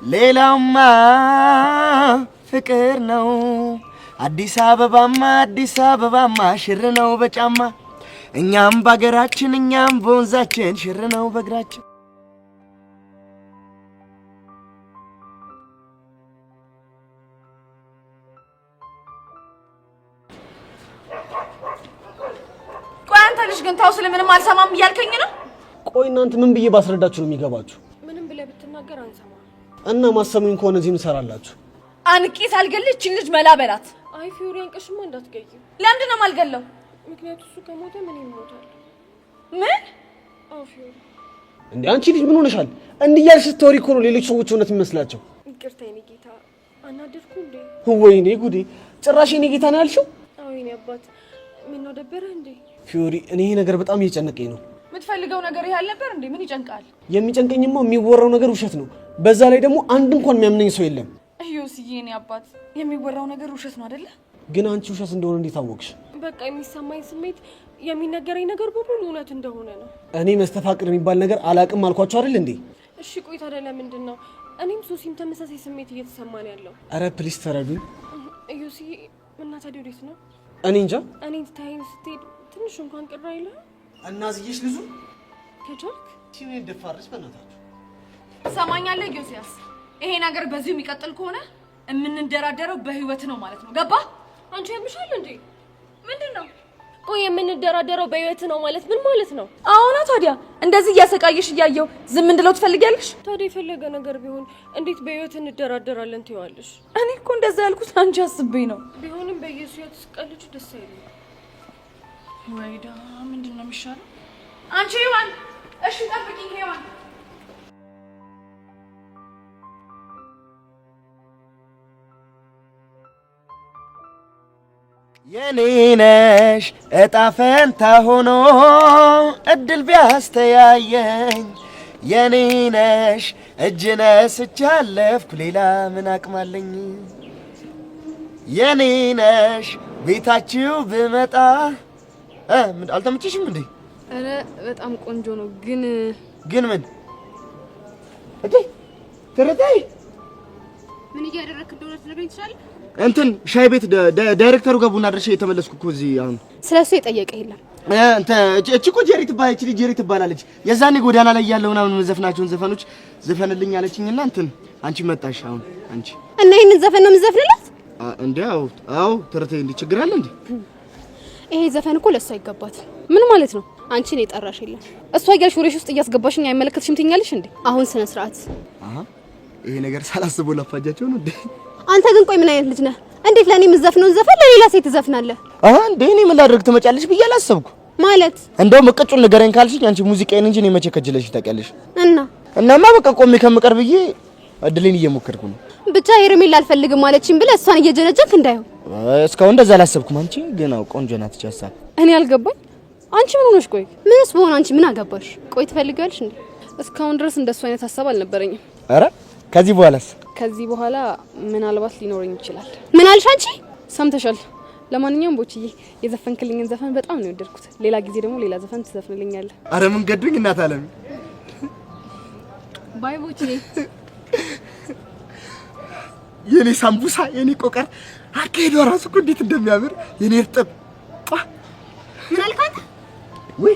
ሌላውማ ፍቅር ነው። አዲስ አበባማ ሽር ነው በጫማ እኛም ባገራችን እኛም በወንዛችን ሽር ነው በእግራችን። ቆይ አንተ ልጅ ግን ታው ስለምንም አልሰማም እያልከኝ ነው? ቆይ እናንተ ምን ብዬ ባስረዳችሁ ነው የሚገባችሁ? ምንም ብለህ ብትናገር አንሰማ እና ማሰሙኝ ከሆነ እዚህ እንሰራላችሁ። አንቂ ሳልገልህ እቺን ልጅ መላ በላት። አይ ፊዮሪ አንቀሽማ እንዳትገይው። ለምንድን ነው የማልገለው? ምክንያቱም እሱ ከሞተ ምን ይሞታል? ምን? አዎ ፊዮሪ። እንዴ አንቺ ልጅ ምን ሆነሻል? እንዲህ እያልሽ ስትወሪ እኮ ነው ሌሎች ሰዎች እውነት የሚመስላቸው። ይቅርታ የኔ ጌታ፣ አናደድኩ እንዴ? ወይኔ ጉዴ! ጭራሽ የኔ ጌታ ነው ያልሽው? አዎ የኔ አባት። ምን ነው ደበረህ እንዴ? ፊዮሪ፣ እኔ ይሄ ነገር በጣም እየጨነቀኝ ነው። የምትፈልገው ነገር ይሄ አልነበር እንዴ? ምን ይጨንቃል? የሚጨንቀኝማ የሚወራው ነገር ውሸት ነው። በዛ ላይ ደግሞ አንድ እንኳን የሚያምነኝ ሰው የለም። እዮስዬ፣ የኔ አባት፣ የሚወራው ነገር ውሸት ነው አይደለ? ግን አንቺ ውሸት እንደሆነ እንዴት አወቅሽ? በቃ የሚሰማኝ ስሜት፣ የሚነገረኝ ነገር በሙሉ እውነት እንደሆነ ነው። እኔ መስተፋቅር የሚባል ነገር አላቅም አልኳቸው አይደል እንዴ? እሺ ቆይ ታዲያ ለምንድን ነው እኔም ሶሲም ተመሳሳይ ስሜት እየተሰማን ያለው? አረ ፕሊስ ተረዱኝ። እዮሲ እና ታዲያ ወዴት ነው? እኔ እንጃ። እኔ ትታይኝ ስትሄድ ትንሽ እንኳን ቅር አይልህ? እና ዝዬሽ ልዙ ከቻልክ ቲቪ ደፋርሽ በእናታችሁ። ሰማኛለህ ጊዮስያስ፣ ይሄ ነገር በዚሁ የሚቀጥል ከሆነ የምንደራደረው በህይወት ነው ማለት ነው። ገባ? አንቺ ያምሻል እንዴ? ምንድን ነው? ቆይ የምንደራደረው በህይወት ነው ማለት ምን ማለት ነው? አሁን ታዲያ እንደዚህ እያሰቃየሽ እያየው ዝም እንድለው ትፈልጊያለሽ? ታዲያ የፈለገ ነገር ቢሆን እንዴት በህይወት እንደራደራለን ትይዋለሽ? እኔ እኮ እንደዛ ያልኩት አንቺ አስቤ ነው። ቢሆንም በኢየሱስ ያትስቀልጭ ደስ አይልም። ወይዳ ምንድን ነው የሚሻለው? አንቺ ሔዋን፣ እሺ ጠብቂኝ ሔዋን። የኔ ነሽ እጣ ፈንታ ሆኖ እድል ቢያስተያየኝ የኔ ነሽ እጅ ነስቻለፍኩ ሌላ ምን አቅማለኝ። የኔ ነሽ ቤታችሁ ብመጣ አልተመቸሽም እንዴ? ኧረ በጣም ቆንጆ ነው። ግን ምን እንዴ? ተረዳይ ምን እያደረክ እንደሆነ ትነግረኝ ትችላለህ? እንትን ሻይ ቤት ዳይሬክተሩ ጋር ቡና ድርሼ የተመለስኩ እኮ እዚህ። አሁን ስለሱ የጠየቀ የለም። እቺ እኮ ጄሪ ትባላለች። የዛኔ ጎዳና ላይ ያለው ምናምን ዘፈናቸውን ዘፈኖች ዘፈንልኝ አለችኝና እንትን አንቺ መጣሽ። አሁን አንቺ እና ይሄንን ዘፈን ነው የምዘፍንላት እንዴ? አዎ ተረቴ እንዴ ችግር አለ እንዴ? ይሄ ዘፈን እኮ ለሷ አይገባትም። ምን ማለት ነው? አንቺን የጠራሽ የለም። እሷ እያልሽ ወሬሽ ውስጥ እያስገባሽኝ አይመለከትሽም ትኛለሽ እንዴ? አሁን ስነ ስርዓት። ይሄ ነገር ሳላስበው ላፋጃቸው ነው እንዴ? አንተ ግን ቆይ ምን አይነት ልጅ ነህ? እንዴት ለኔ የምዘፍነውን ዘፈን ለሌላ ሴት ትዘፍናለህ? እንዴ እኔ ምን ላድርግ ትመጫለሽ ብዬ አላሰብኩ ማለት። እንደው መቀጩን ንገረኝ ካልሽኝ አንቺ ሙዚቃዬን እንጂ እኔ መቼ ከጅለሽ ታውቂያለሽ? እናማ በቃ ቆሜ ከምቀር ብዬ እድሌን እየሞከርኩ ነው። ብቻ ሄርሜላ አልፈልግም ማለችኝ ብለህ እሷን እየጀነጀንክ እንዳይሆን። እስካሁን እንደዛ አላሰብኩም። አንቺ ግን ቆንጆ ናት ቻሳ። እኔ አልገባኝ። አንቺ ምን ሆነሽ? ቆይ ምንስ በሆነ አንቺ ምን አገባሽ? ቆይ ትፈልጊያለሽ እንዴ? እስካሁን ድረስ እንደሱ አይነት ሐሳብ አልነበረኝም። አረ ከዚህ በኋላስ? ከዚህ በኋላ ምናልባት ሊኖረኝ ይችላል። ምን አልሽ አንቺ? ሰምተሻል። ለማንኛውም ቦችዬ የዘፈንክልኝን ዘፈን በጣም ነው የወደድኩት። ሌላ ጊዜ ደግሞ ሌላ ዘፈን ትዘፍንልኛለህ። አረ ምን ገዱኝ እናት አለም። ባይ ቦችዬ። የኔ ሳምቡሳ የኔ ቆቀር አካሄዷ ራሱ እኮ እንዴት እንደሚያምር የኔ እርጥብ። ምን አልክ አንተ? ወይ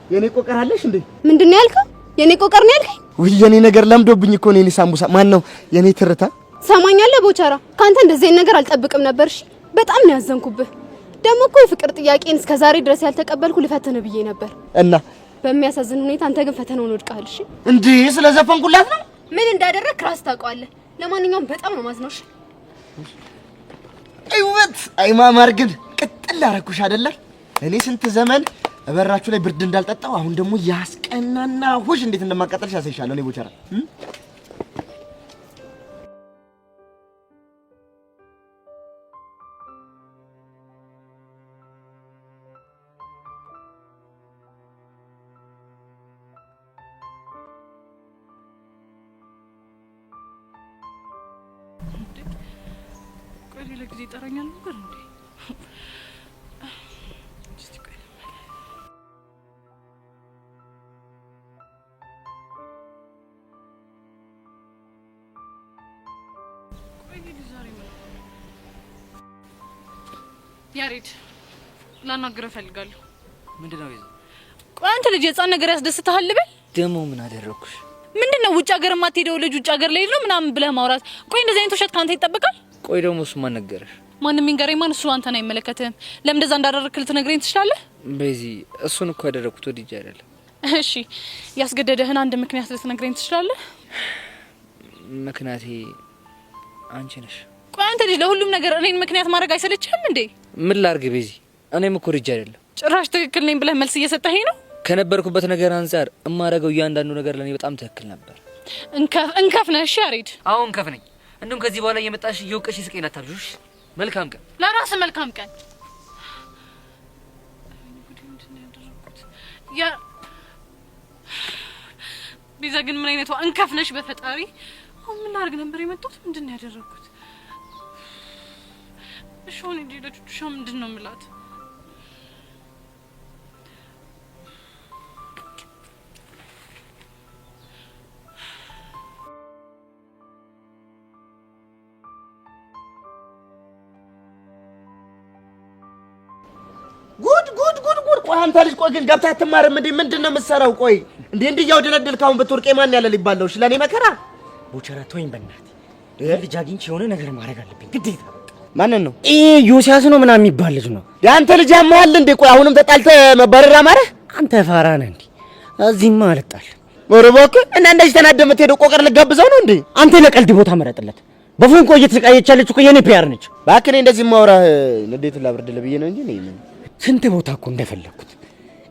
የኔ ቆቀር አለሽ እንዴ? ምንድነው ያልከው? የኔ ቆቀር ነው ያልከኝ? ወይ የኔ ነገር ለምዶብኝ እኮ ነው። የኔ ሳምቡሳ ማን ነው? የኔ ትርታ ሰማኛለህ ቦቻራ፣ ካንተ እንደዚህ አይነት ነገር አልጠብቅም ነበር። እሺ በጣም ነው ያዘንኩብህ። ደግሞ እኮ የፍቅር ጥያቄን እስከዛሬ ድረስ ያልተቀበልኩ ልፈትንህ ብዬ ነበር እና በሚያሳዝን ሁኔታ አንተ ግን ፈተናውን ወድቀሃል። እሺ እንዴ ስለዘፈንኩላት ነው? ምን እንዳደረግክ ራስ ታውቀዋለህ። ለማንኛውም በጣም ነው ማዝነው። እሺ አይወት አይማማር ግን ቅጥል አደረኩሽ አይደለ? እኔ ስንት ዘመን በራችሁ ላይ ብርድ እንዳልጠጣው አሁን ደግሞ ያስቀናና ሁሽ እንዴት እንደማቃጠልሽ ያሳይሻለሁ። እኔ ቦቻራ ቆይ ሌላ ጊዜ ይጠራኛል ነበር እንዴ? ያሬድ ላናግረህ እፈልጋለሁ። ምንድነው ይዘ? ቆይ አንተ ልጅ የጻን ነገር ያስደስታል ልበል? ደሞ ምን አደረኩሽ? ምንድነው ውጭ ሀገር የማትሄደው ልጅ ውጭ ሀገር ላይ ነው ምናምን ብለህ ማውራት? ቆይ እንደዚህ አይነት ውሸት ካንተ ይጠበቃል? ቆይ ደግሞ እሱ ማን ነገረሽ? ማንም ይንገረኝ ማን? እሱ አንተን አይመለከትህም። ለምን እንደዛ እንዳደረግክ ልትነግረኝ ትችላለህ? በዚህ እሱን እኮ ያደረኩት ወዲጅ አይደለም። እሺ ያስገደደህን አንድ ምክንያት ልትነግረኝ ትችላለህ? ምክንያቴ አንቺ ነሽ። ቆይ አንተ ልጅ ለሁሉም ነገር እኔን ምክንያት ማድረግ አይሰለችህም እንዴ? ምን ላርግ በዚህ? እኔም እኮ ልጅ አይደለም። ጭራሽ ትክክል ነኝ ብለህ መልስ እየሰጠኸኝ ነው? ከነበርኩበት ነገር አንፃር እማረገው እያንዳንዱ ነገር ለኔ በጣም ትክክል ነበር። እንከፍ ነህ። እሺ ያሬድ፣ አሁን እንከፍ ነኝ። እንደውም ከዚህ በኋላ እየመጣሽ እየወቀሽ ስቀኝ አታብዥሽ። መልካም ቀን። ለራስህ መልካም ቀን። ያ ቤዛ ግን ምን አይነቷ እንከፍ ነሽ በፈጣሪ። አሁን ምን ላድርግ ነበር የመጣሁት? ምንድን ነው ያደረኩት? እሺ አሁን እንዴ ለቹቹሻ ምንድን ነው የምላት? ቆይ አንተ ልጅ ቆይ ግን ገብተህ አትማርም እንዴ? ምንድን ነው የምትሰራው? ቆይ እንዴ እያወደነደልክ አሁን ብትወርቄ ማን ያለ ሊባለው? እሺ ለኔ መከራ ቦቸራ ተወኝ በእናትህ። ልጅ አግኝቼ የሆነ ነገር ማድረግ አለብኝ ግዴታ። ማንን ነው? ዮሲያስ ነው ምናምን የሚባል ልጅ ነው። ያንተ ልጅ ያማል እንዴ? ቆይ አሁንም ተጣልተህ መባረር አማረህ? አንተ ፋራ ነህ እንዴ? እዚህማ አልጣል። ኧረ እባክህ እና እንደዚህ ተናደህ የምትሄደው ቆቀር ልጋብዘው ነው እንዴ? አንተ ለቀልድ ቦታ መረጥለት። በፎን ቆይ እየተሰቃየች ያለች እኮ የኔ ፒያር ነች። እባክህ እኔ እንደዚህ ማውራህ ንዴት ላብርድልህ ብዬ ነው እንጂ እኔ ምን ስንት ቦታ እኮ እንደፈለኩት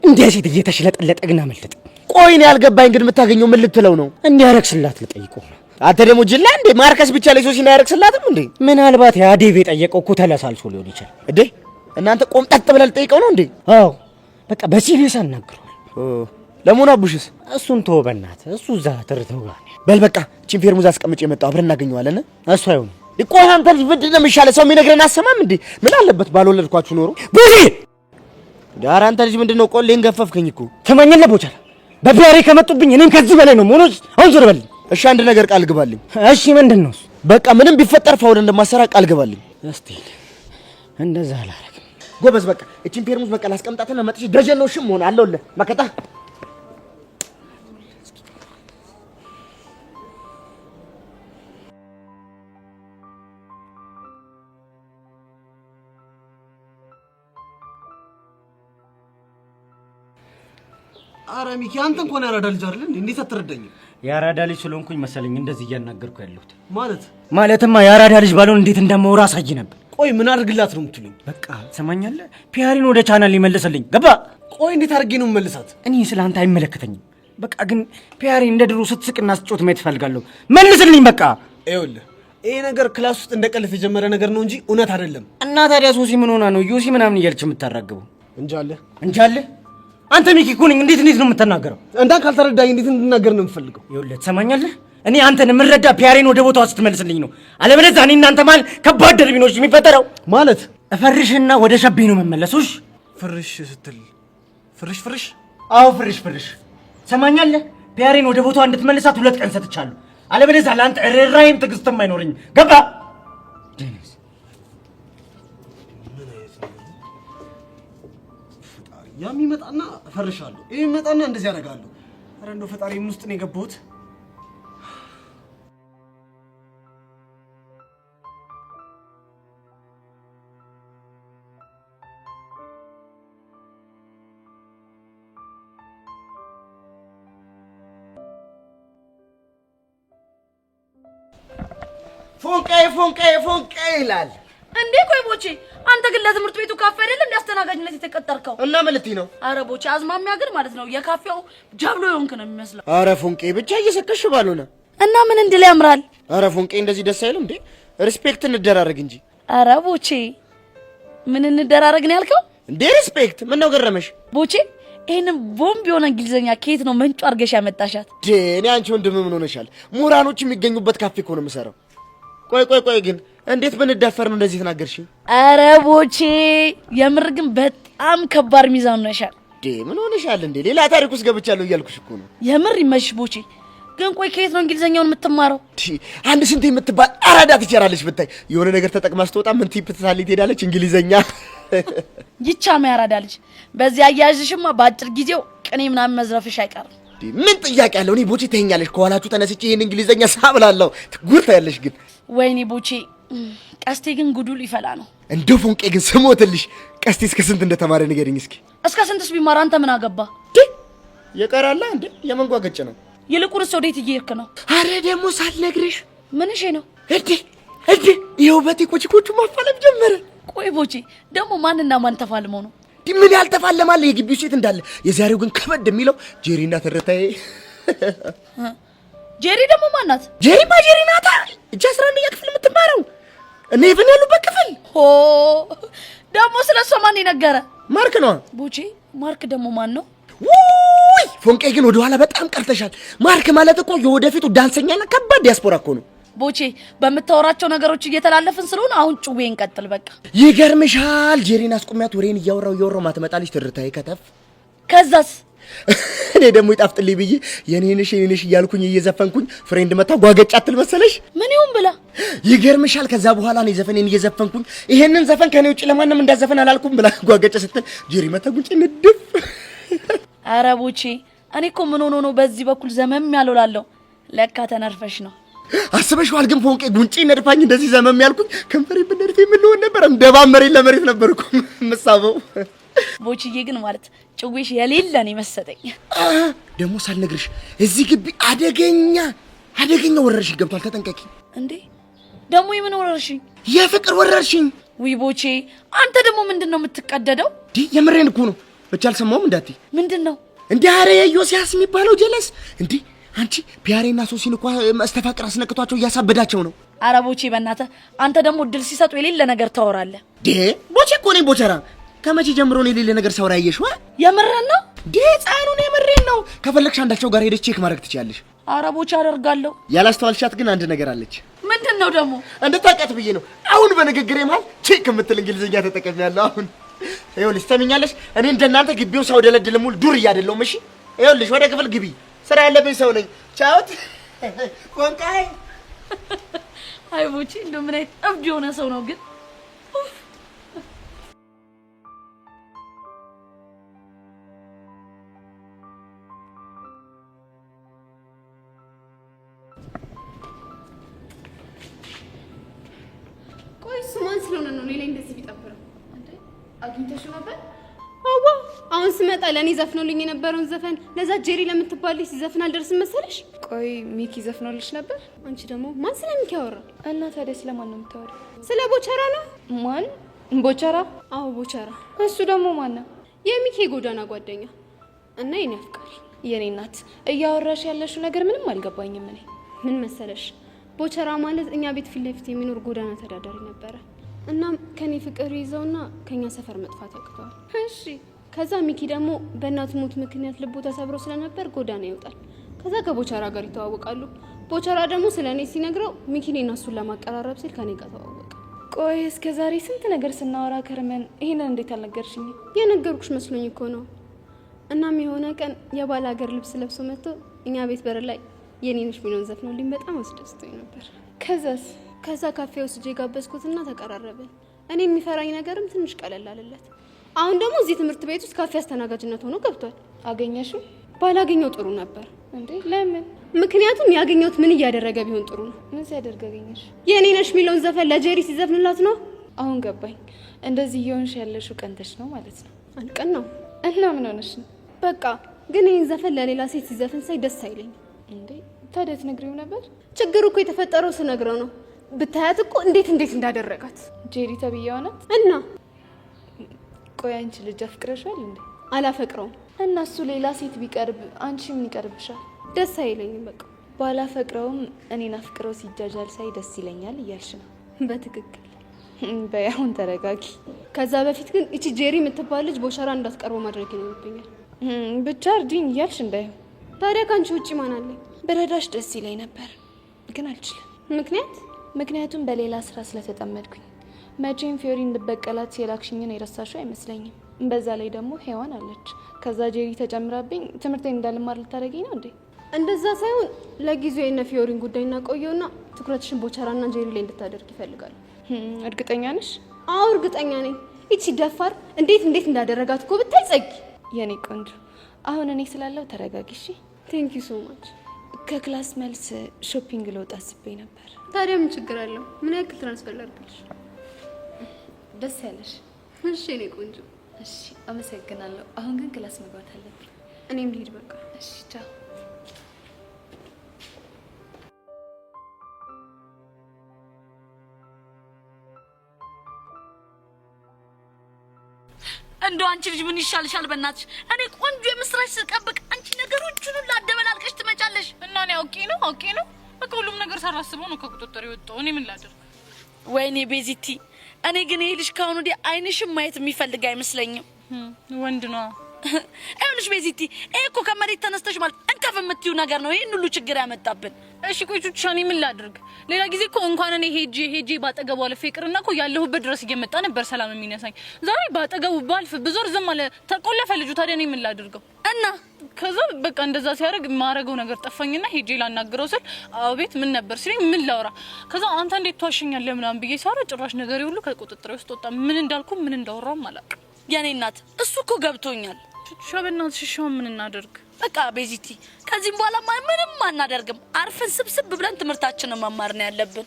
እንዴ ሴት እየተሽለጠለጠ ግና መለጠ። ቆይ እኔ ያልገባኝ ግን የምታገኘው ምን ልትለው ነው? እንዲያረክስላት ልጠይቀው ነው። አንተ ደግሞ ጅላ እንዴ ማርከስ ብቻ ላይ ሶሲና ያረክስላትም እንዴ? ምናልባት ያዴቭ የጠየቀው እኮ ተለሳልሶ ሊሆን ይችላል። እንዴ እናንተ ቆምጠጥ ብለህ ልጠይቀው ነው እንዴ? አዎ በቃ በሲሪየስ አናግረዋል። ለሞና አቡሽስ እሱን ተወው በእናትህ። እሱ እዛ ትርተው ጋር በል በቃ እቺን ፌርሙዝ አስቀምጬ የመጣው አብረን እናገኘዋለን። እሱ አይሆንም። ቆይ አንተ ልጅ ምንድን ነው የሚሻለው? ሰው የሚነግረን አሰማም እንዴ? ምን አለበት ባልወለድኳችሁ ኖሮ ቡዚ ዳር አንተ ልጅ ምንድነው ቆሌን ገፈፍከኝ እኮ። ተማኘለ ቦቻላ በፒያሬ ከመጡብኝ እኔም ከዚህ በላይ ነው ሞኖስ። አሁን ዞር በልኝ። እሺ አንድ ነገር ቃል ግባልኝ። እሺ ምንድነው? በቃ ምንም ቢፈጠር ፋውል እንደማሰራ ቃል ግባልኝ። እስቲ እንደዛ አላረግም። ጎበዝ በቃ እቺን ፌርሙዝ በቃ ላስቀምጣትና መጥቼ ደጀን ነው ሽም ሆነ አለውልህ መከታ አረ ሚኪ አንተ እንኳን ያራዳ ልጅ አይደል እንዴ? እንዴት አትረዳኝም? ያራዳ ልጅ ስለሆንኩኝ መሰለኝ እንደዚህ እያናገርኩ ያለሁት። ማለትማ ያራዳ ልጅ ባልሆን እንዴት እንደማወራ አሳይ ነበር። ቆይ ምን አድርግላት ነው የምትሉኝ? በቃ ትሰማኛለህ? ፒያሪን ወደ ቻናል ሊመልስልኝ ገባ። ቆይ እንዴት አድርጌ ነው መልሳት? እኔ ስለአንተ አይመለከተኝም። በቃ ግን ፒያሪ እንደ ድሮ ስትስቅና ስትጮት ማየት እፈልጋለሁ። መልስልኝ በቃ። ይኸውልህ ይሄ ነገር ክላስ ውስጥ እንደቀልፍ የጀመረ ነገር ነው እንጂ እውነት አይደለም። እና ታዲያ ሶሲ ምን ሆና ነው ዮሲ ምናምን እያለች የምታራግበው? እንጃለ አንተ ሚኪ እኮ ነኝ። እንዴት ነው የምትናገረው? እንዳን ካልተረዳኝ እንዴት እንድናገር ነው የምፈልገው? ይኸውልህ ትሰማኛለህ? እኔ አንተን የምረዳ ፒያሬን ወደ ቦታው ስትመልስልኝ ነው። አለበለዚያ እኔ እናንተ ማለት ከባድ ደርቢኖች የሚፈጠረው ማለት እፈርሽና ወደ ሸቤ ነው መመለሱሽ። ፍርሽ ስትል ፍርሽ? አዎ ፍርሽ። ትሰማኛለህ? ፒያሬን ወደ ቦታው እንድትመልሳት 2 ቀን ሰጥቻለሁ። አለበለዚያ ለአንተ ርህራሄም ትዕግስትም አይኖረኝም። ገባ? ያም ይመጣና እፈርሻለሁ፣ ይሄ ይመጣና እንደዚህ ያደርጋለሁ። አረ እንደው ፈጣሪ ምን ውስጥ ነው የገባሁት? ፎንቄ ይላል እንዴ? ቆይ ቦቼ አንተ ግን ለትምህርት ቤቱ ካፌ አይደል እንዲያስተናጋጅነት የተቀጠርከው? እና ማለት ነው? አረ ቦቼ አዝማሚያ ግን ማለት ነው የካፌው ጃብሎ የሆንክ ነው የሚመስለው። አረ ፎንቄ ብቻ እየሰከሽ ባልሆነ እና ምን እንድል ያምራል? አረ ፎንቄ እንደዚህ ደስ አይልም እንዴ? ሪስፔክት እንደራረግ እንጂ። አረ ቦቼ ምን እንደራረግ ነው ያልከው እንዴ? ሪስፔክት ምን ነው ገረመሽ? ቦቼ ይሄንን ቦምብ የሆነ እንግሊዘኛ ከየት ነው መንጩ አርገሽ ያመጣሻት? እኔ አንቺ ወንድም ምን ሆነሻል? ምሁራኖች የሚገኙበት ካፌ እኮ ነው የምሰራው። ቆይ ግን እንዴት ብንዳፈር ነው እንደዚህ ተናገርሽኝ? አረ ቦቼ የምር ግን በጣም ከባድ ሚዛን ነሻል። ምን ሆነሻል እንዴ? ሌላ ታሪክ ውስጥ ገብቻለሁ እያልኩሽ እኮ ነው። የምር ይመችሽ ቦቼ። ግን ቆይ ከየት ነው እንግሊዘኛውን የምትማረው? አንድ ስንት የምትባል አራዳ ትችላለች ብታይ። የሆነ ነገር ተጠቅማ ስትወጣ ምን ቲፕ ትሳልይ ትሄዳለች እንግሊዘኛ። ይቻም ያራዳ ልጅ። በዚህ አያያዝሽማ በአጭር ጊዜው ቅኔ ምናምን መዝረፍሽ አይቀርም። ምን ጥያቄ አለው? እኔ ቦቼ ተኛለሽ ከኋላችሁ ተነስቼ ይሄን እንግሊዘኛ ሳብላለሁ። ጉድ ታያለሽ ግን። ወይኔ ቦቼ ቀስቴ ግን ጉዱ ሊፈላ ነው። እንደው ፎንቄ ግን ስሞትልሽ ቀስቴ እስከ ስንት እንደተማረ ንገሪኝ እስኪ። እስከ ስንትስ ቢማር አንተ ምን አገባ? የቀራላ እንዴ የመንጓገጭ ነው። ይልቁንስ ወዴት እየሄድክ ነው? አረ ደግሞ ሳልነግርሽ ምን እሺ ነው እንዴ ይኸው በቴኮችኮቹ ማፋለም ጀመረ። ቆይ ቦቼ ደግሞ ማንና ማን ተፋልመው ነው? ምን ያልተፋለማለ የግቢው ሴት እንዳለ። የዛሬው ግን ከበድ የሚለው ጄሪና ተረታዬ። ጄሪ ደግሞ ማናት? ጄሪማ ጄሪ ናታ። እጅ 11ኛ ክፍል የምትማረው እኔ ኢቭን ያሉበት ክፍል። ሆ ደግሞ ስለሷ ማን ይነገረ? ማርክ ነው። ቦቼ ማርክ ደግሞ ማን ነው? ውይ ፎንቄ ግን ወደ ኋላ በጣም ቀርተሻል። ማርክ ማለት እኮ የወደፊቱ ዳንሰኛና ከባድ ዲያስፖራ እኮ ነው። ቦቼ በምታወራቸው ነገሮች እየተላለፍን ስለሆነ አሁን ጩቤ እንቀጥል በቃ። ይገርምሻል ጄሪን አስቆሚያት ወሬን እያወራው ማትመጣልሽ ትርታዬ ከተፍ። ከዛስ እኔ ደግሞ ይጣፍጥልኝ ብዬ የኔንሽ እያልኩኝ እየዘፈንኩኝ ፍሬንድ መታ ጓገጫ አትል መሰለሽ? ምን ይሁን ብላ። ይገርምሻል ከዛ በኋላ እኔ ዘፈኔን እየዘፈንኩኝ ይሄንን ዘፈን ከኔ ውጭ ለማንም እንዳዘፈን አላልኩም ብላ ጓገጫ ስትል ጄሪ መታ ጉንጭ ንድፍ። አረ ቦቼ እኔ እኮ ምን ሆኖ ነው በዚህ በኩል ዘመም ያልውላለሁ። ለካ ተነርፈሽ ነው። አስበሽዋል ግን ፎንቄ ጉንጭ ነድፋኝ እንደዚህ ዘመም ያልኩኝ ከንፈሬ በነድፌ ምን ሆነ ነበር? እንደባም መሬት ለመሬት ነበርኩ መሳበው። ቦችዬ ግን ማለት ጭዌሽ የሌለ ነው መሰጠኝ። ደግሞ ሳልነግርሽ እዚህ ግቢ አደገኛ ወረርሽኝ ገብቷል። ተጠንቀቂ። እንዴ ደግሞ የምን ወረርሽኝ? የፍቅር ወረርሽኝ። ውይ ቦቼ አንተ ደግሞ ምንድነው የምትቀደደው? የምሬን እኮ ነው። ብቻ አልሰማሁም እንዳትይ። ምንድነው እንዴ? አረ ዮሲያስ የሚባለው ጀለስ እንዴ! አንቺ ፒያሬና ሶሲን እኮ መስተፋቅር አስነክቷቸው እያሳበዳቸው ነው። አረ ቦቼ በእናትህ አንተ ደግሞ እድል ሲሰጡ የሌለ ነገር ታወራለህ። ቦቼ እኮ ነኝ ቦቸራ። ከመቼ ጀምሮ ነው የሌለ ነገር ሳውራ ያየሽው? የምሬን ነው ጻኑን የምሬን ነው። ከፈለግሽ አንዳቸው ጋር ሄደሽ ቼክ ማድረግ ትችያለሽ። አረ ቦቼ አደርጋለሁ። ያላስተዋልሻት ግን አንድ ነገር አለች። ምንድነው ደግሞ? እንድታውቂያት ብዬ ነው። አሁን በንግግሬ መሀል ቼክ የምትል እንግሊዝኛ ተጠቅሜያለሁ። አሁን ይኸውልሽ ትሰሚኛለሽ፣ እኔ እንደናንተ ግቢውን ሰው ደለድል ሙሉ ዱር እያደለሁም። እሺ ይኸውልሽ ወደ ክፍል ግቢ፣ ስራ ያለብኝ ሰው ነኝ። ቻውት ቆንቃይ። አይ ቦቼ እንደው ምን አይነት እብድ የሆነ ሰው ነው ግን። ቆይ ስማን ስለሆነ ነው ሌላ እንደዚህ ቢጠብረው አንተ አግኝተሽው ነበር? አዋ አሁን ስመጣ ለኔ ዘፍኖልኝ የነበረውን ዘፈን ለዛ ጄሪ ለምትባልሽ ሲዘፍን አልደርስም መሰለሽ? ቆይ ሚኪ ዘፍኖልሽ ነበር? አንቺ ደግሞ ማን ስለሚኪ ያወራ? እና ታዲያ ስለማን ነው የምታወሪው? ስለ ቦቸራ ነው። ማን? ቦቸራ? አዎ ቦቸራ። እሱ ደግሞ ማን ነው? የሚኪ ጎዳና ጓደኛ እና የኔ አፍቃሪ። የኔ እናት እያወራሽ ያለሽው ነገር ምንም አልገባኝም። እኔ ምን መሰለሽ ቦቸራ ማለት እኛ ቤት ፊት ለፊት የሚኖር ጎዳና ተዳዳሪ ነበረ። እናም ከኔ ፍቅር ይዘውና ከኛ ሰፈር መጥፋት ያቅተዋል። እሺ ከዛ ሚኪ ደግሞ በእናቱ ሞት ምክንያት ልቡ ተሰብሮ ስለነበር ጎዳና ይወጣል። ከዛ ከቦቸራ ጋር ይተዋወቃሉ። ቦቸራ ደግሞ ስለኔ ሲነግረው ሚኪ እኔና እሱን ለማቀራረብ ሲል ከኔ ጋር ተዋወቀ። ቆይ እስከ ዛሬ ስንት ነገር ስናወራ ከርመን ይሄንን እንዴት አልነገርሽኝ? የነገርኩሽ መስሎኝ እኮ ነው። እናም የሆነ ቀን የባለ ሀገር ልብስ ለብሶ መጥቶ እኛ ቤት በር ላይ የኔንሽ ሚሊዮን ዘፍኖልኝ በጣም አስደስቶኝ ነበር። ከዛ ካፌ ወስጄ ጋበዝኩትና ተቀራረብን። እኔ የሚፈራኝ ነገርም ትንሽ ቀለል አለለት። አሁን ደግሞ እዚህ ትምህርት ቤት ውስጥ ካፌ አስተናጋጅነት ሆኖ ገብቷል። አገኘሽው? ባላገኘው ጥሩ ነበር። እንዴ ለምን? ምክንያቱም ያገኘሁት ምን እያደረገ ቢሆን ጥሩ ነው? ምን ሲያደርግ አገኘሽ? የኔንሽ ሚሊዮን ዘፈን ለጄሪ ሲዘፍንላት ነው። አሁን ገባኝ። እንደዚህ እየሆንሽ ያለሽው ቀንተሽ ነው ማለት ነው። አንቀን ነው እና ምን ሆነሽ ነው? በቃ ግን ይህን ዘፈን ለሌላ ሴት ሲዘፍን ሳይ ደስ አይለኝም። እንዴ ታዲያ ትነግሪው ነበር? ችግሩ እኮ የተፈጠረው ስነግረው ነው። ብታያት እኮ እንዴት እንዳደረጋት። ጄሪ ተብዬዋ ናት። እና ቆይ አንቺ ልጅ አፍቅረሻል እንዴ? አላፈቅረውም። እና እሱ ሌላ ሴት ቢቀርብ አንቺ ምን ይቀርብሻል? ደስ አይለኝም። በቃ ባላፈቅረውም እኔን አፍቅረው ሲጃጃል ሳይ ደስ ይለኛል እያልሽ ነው? በትክክል። በይ አሁን ተረጋጊ። ከዛ በፊት ግን እቺ ጄሪ የምትባል ልጅ ቦቸራ እንዳትቀርበው ማድረግ ይኖርብኛል። ብቻ እርዲኝ እያልሽ እንዳይሆን። ታዲያ ከአንቺ ውጭ ማን አለ? ብረዳሽ ደስ ይለኝ ነበር ግን አልችልም። ምክንያት? ምክንያቱም በሌላ ስራ ስለተጠመድኩኝ። መቼም ፊዮሪ እንድበቀላት የላክሽኝን የረሳሽው አይመስለኝም። በዛ ላይ ደግሞ ሄዋን አለች። ከዛ ጄሪ ተጨምራብኝ ትምህርቴን እንዳልማር ልታደርጊኝ ነው እንዴ? እንደዛ ሳይሆን ለጊዜው የነ ፊዮሪን ጉዳይ እናቆየውና ትኩረትሽን ቦቻራና ጄሪ ላይ እንድታደርግ ይፈልጋሉ። እርግጠኛ ነሽ? አዎ እርግጠኛ ነኝ። ይቺ ደፋር እንዴት እንዳደረጋት እኮ ብታይ ጸጊ። የኔ ቆንጆ አሁን እኔ ስላለው ተረጋጊ እሺ? ቴንክ ዩ ሶ ማች። ከክላስ መልስ ሾፒንግ ልወጣ አስቤ ነበር። ታዲያ ምን ችግር አለው? ምን ያክል ትራንስፈር ላድርግልሽ? ደስ ያለሽ? እሺ የኔ ቆንጆ። እሺ አመሰግናለሁ። አሁን ግን ክላስ መግባት አለብኝ። እኔም ልሂድ በቃ። እሺ ቻው። እንደው አንቺ ልጅ ምን ይሻልሻል? በእናትሽ እኔ ቆንጆ የምስራች ስጠብቅ አንቺ ነገሮቹን ሁሉ አደበላልቀሽ ትመጫለሽ። እና እኔ አውቄ ነው በቃ ሁሉም ነገር ሳላስበው ነው ከቁጥጥር የወጣው። እኔ ምን ላድርግ? ወይኔ ቤዚቲ፣ እኔ ግን ይሄ ልጅ ካሁን ወዲያ አይንሽም ማየት የሚፈልግ አይመስለኝም። ወንድ ነው። አይልሽ ቤዚቲ፣ ይሄ እኮ ከመሬት ተነስተሽ ማለት እንከፍ የምትዩ ነገር ነው ይሄን ሁሉ ችግር ያመጣብን። እሺ ቆይ ቹቻ፣ እኔ ምን ላድርግ? ሌላ ጊዜ እኮ እንኳን እኔ ሄጄ ባጠገቡ አልፌ ይቅርና እኮ ያለሁበት ድረስ እየመጣ ነበር ሰላም የሚነሳኝ። ዛሬ ባጠገቡ ባልፍ ብዙር ዝም አለ፣ ተቆለፈ ልጁ። ታዲያ እኔ ምን ላድርገው? እና ከዛ በቃ እንደዛ ሲያደርግ ማረገው ነገር ጠፋኝና ሄጄ ላናግረው ስል አቤት ምን ነበር ሲለኝ ምን ላውራ። ከዛ አንተ እንዴት ተዋሸኛለህ ምናምን ብዬ ሳራ ጭራሽ ነገሬ ሁሉ ከቁጥጥሬ ውስጥ ወጣ። ምን እንዳልኩ ምን እንዳወራው አላውቅም። የኔ እናት እሱ እኮ ገብቶኛል። ቹቻ በእናትሽ እሺ ምን እናደርግ? በቃ ቤዚቲ ከዚህም በኋላ ምንም አናደርግም። አርፈን ስብስብ ብለን ትምህርታችንን መማር ነው ያለብን።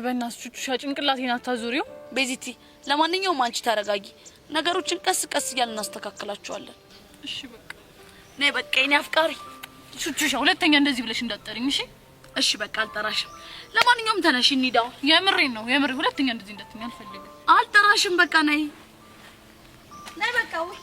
በእናትሽ ቹቻ ጭንቅላቴን አታዙሪው። ቤዚቲ ለማንኛውም አንቺ ታረጋጊ፣ ነገሮችን ቀስ ቀስ እያልን እናስተካክላቸዋለን። እሺ በቃ ነይ በቃ የኔ አፍቃሪ ቹቻ፣ ሁለተኛ እንደዚህ ብለሽ እንዳትጠሪኝ እሺ? እሺ በቃ አልጠራሽም። ለማንኛውም ተነሽ እንሂድ። የምሬን ነው የምሬ። ሁለተኛ እንደዚህ እንዳትጠሪኝ አልፈልግም። አልጠራሽም። በቃ ነይ በቃ ወይ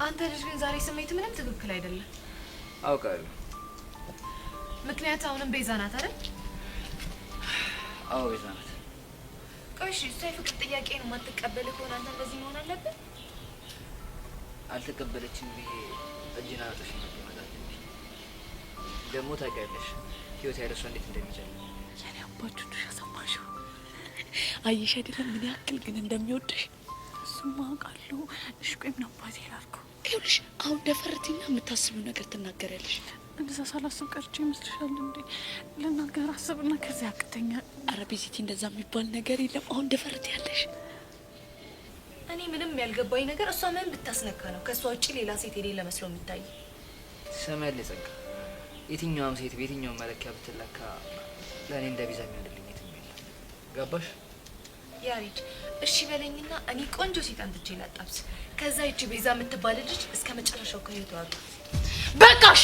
አንተ ልጅ ግን ዛሬ ስሜት ምንም ትክክል አይደለም። አውቃለሁ። ምክንያት አሁንም ቤዛ ናት አይደል? አዎ ቤዛ ናት። ቆይ እሺ፣ እሷ የፍቅር ጥያቄ ነው የማትቀበል ከሆነ አንተ እንደዚህ መሆን አለብን? አልተቀበለችም ብዬ እጅና አጥሽ ነበር ማለት ነው። ደግሞ ታውቂያለሽ ህይወት ያለሷ እንዴት እንደሚጨልም። የኔ አባቱ ዱሻ ሰማሽው? አየሽ አይደለም ምን ያክል ግን እንደሚወድሽ። እሱማ አውቃለሁ። እሺ ቆይ ምን አባቴ ላድርገው? ይኸውልሽ አሁን ደፈርቲና የምታስቢው ነገር ትናገሪያለሽ። እንደዛ ሳላስብ ቀርቼ ይመስልሻል እንዴ? ለናገር አስብና ከዚያ ያቅተኛል። ኧረ ቤዚቲ እንደዛ የሚባል ነገር የለም። አሁን ደፈርቲ ያለሽ። እኔ ምንም ያልገባኝ ነገር እሷ ምን ብታስነካ ነው ከሷ ውጪ ሌላ ሴት የሌለ መስሎ የሚታይ? ሰማያለ ጸጋ፣ የትኛውም ሴት በየትኛውም መለኪያ ብትለካ ለእኔ እንደ ቤዛ የሚያደርግልኝ የትም የለም። ገባሽ? ያሪድ እሺ በለኝና እኔ ቆንጆ ሴት አንትቼ ላጣብስ። ከዛ እቺ ቤዛ የምትባል ልጅ እስከ መጨረሻው ከህይወቷ። በቃሽ።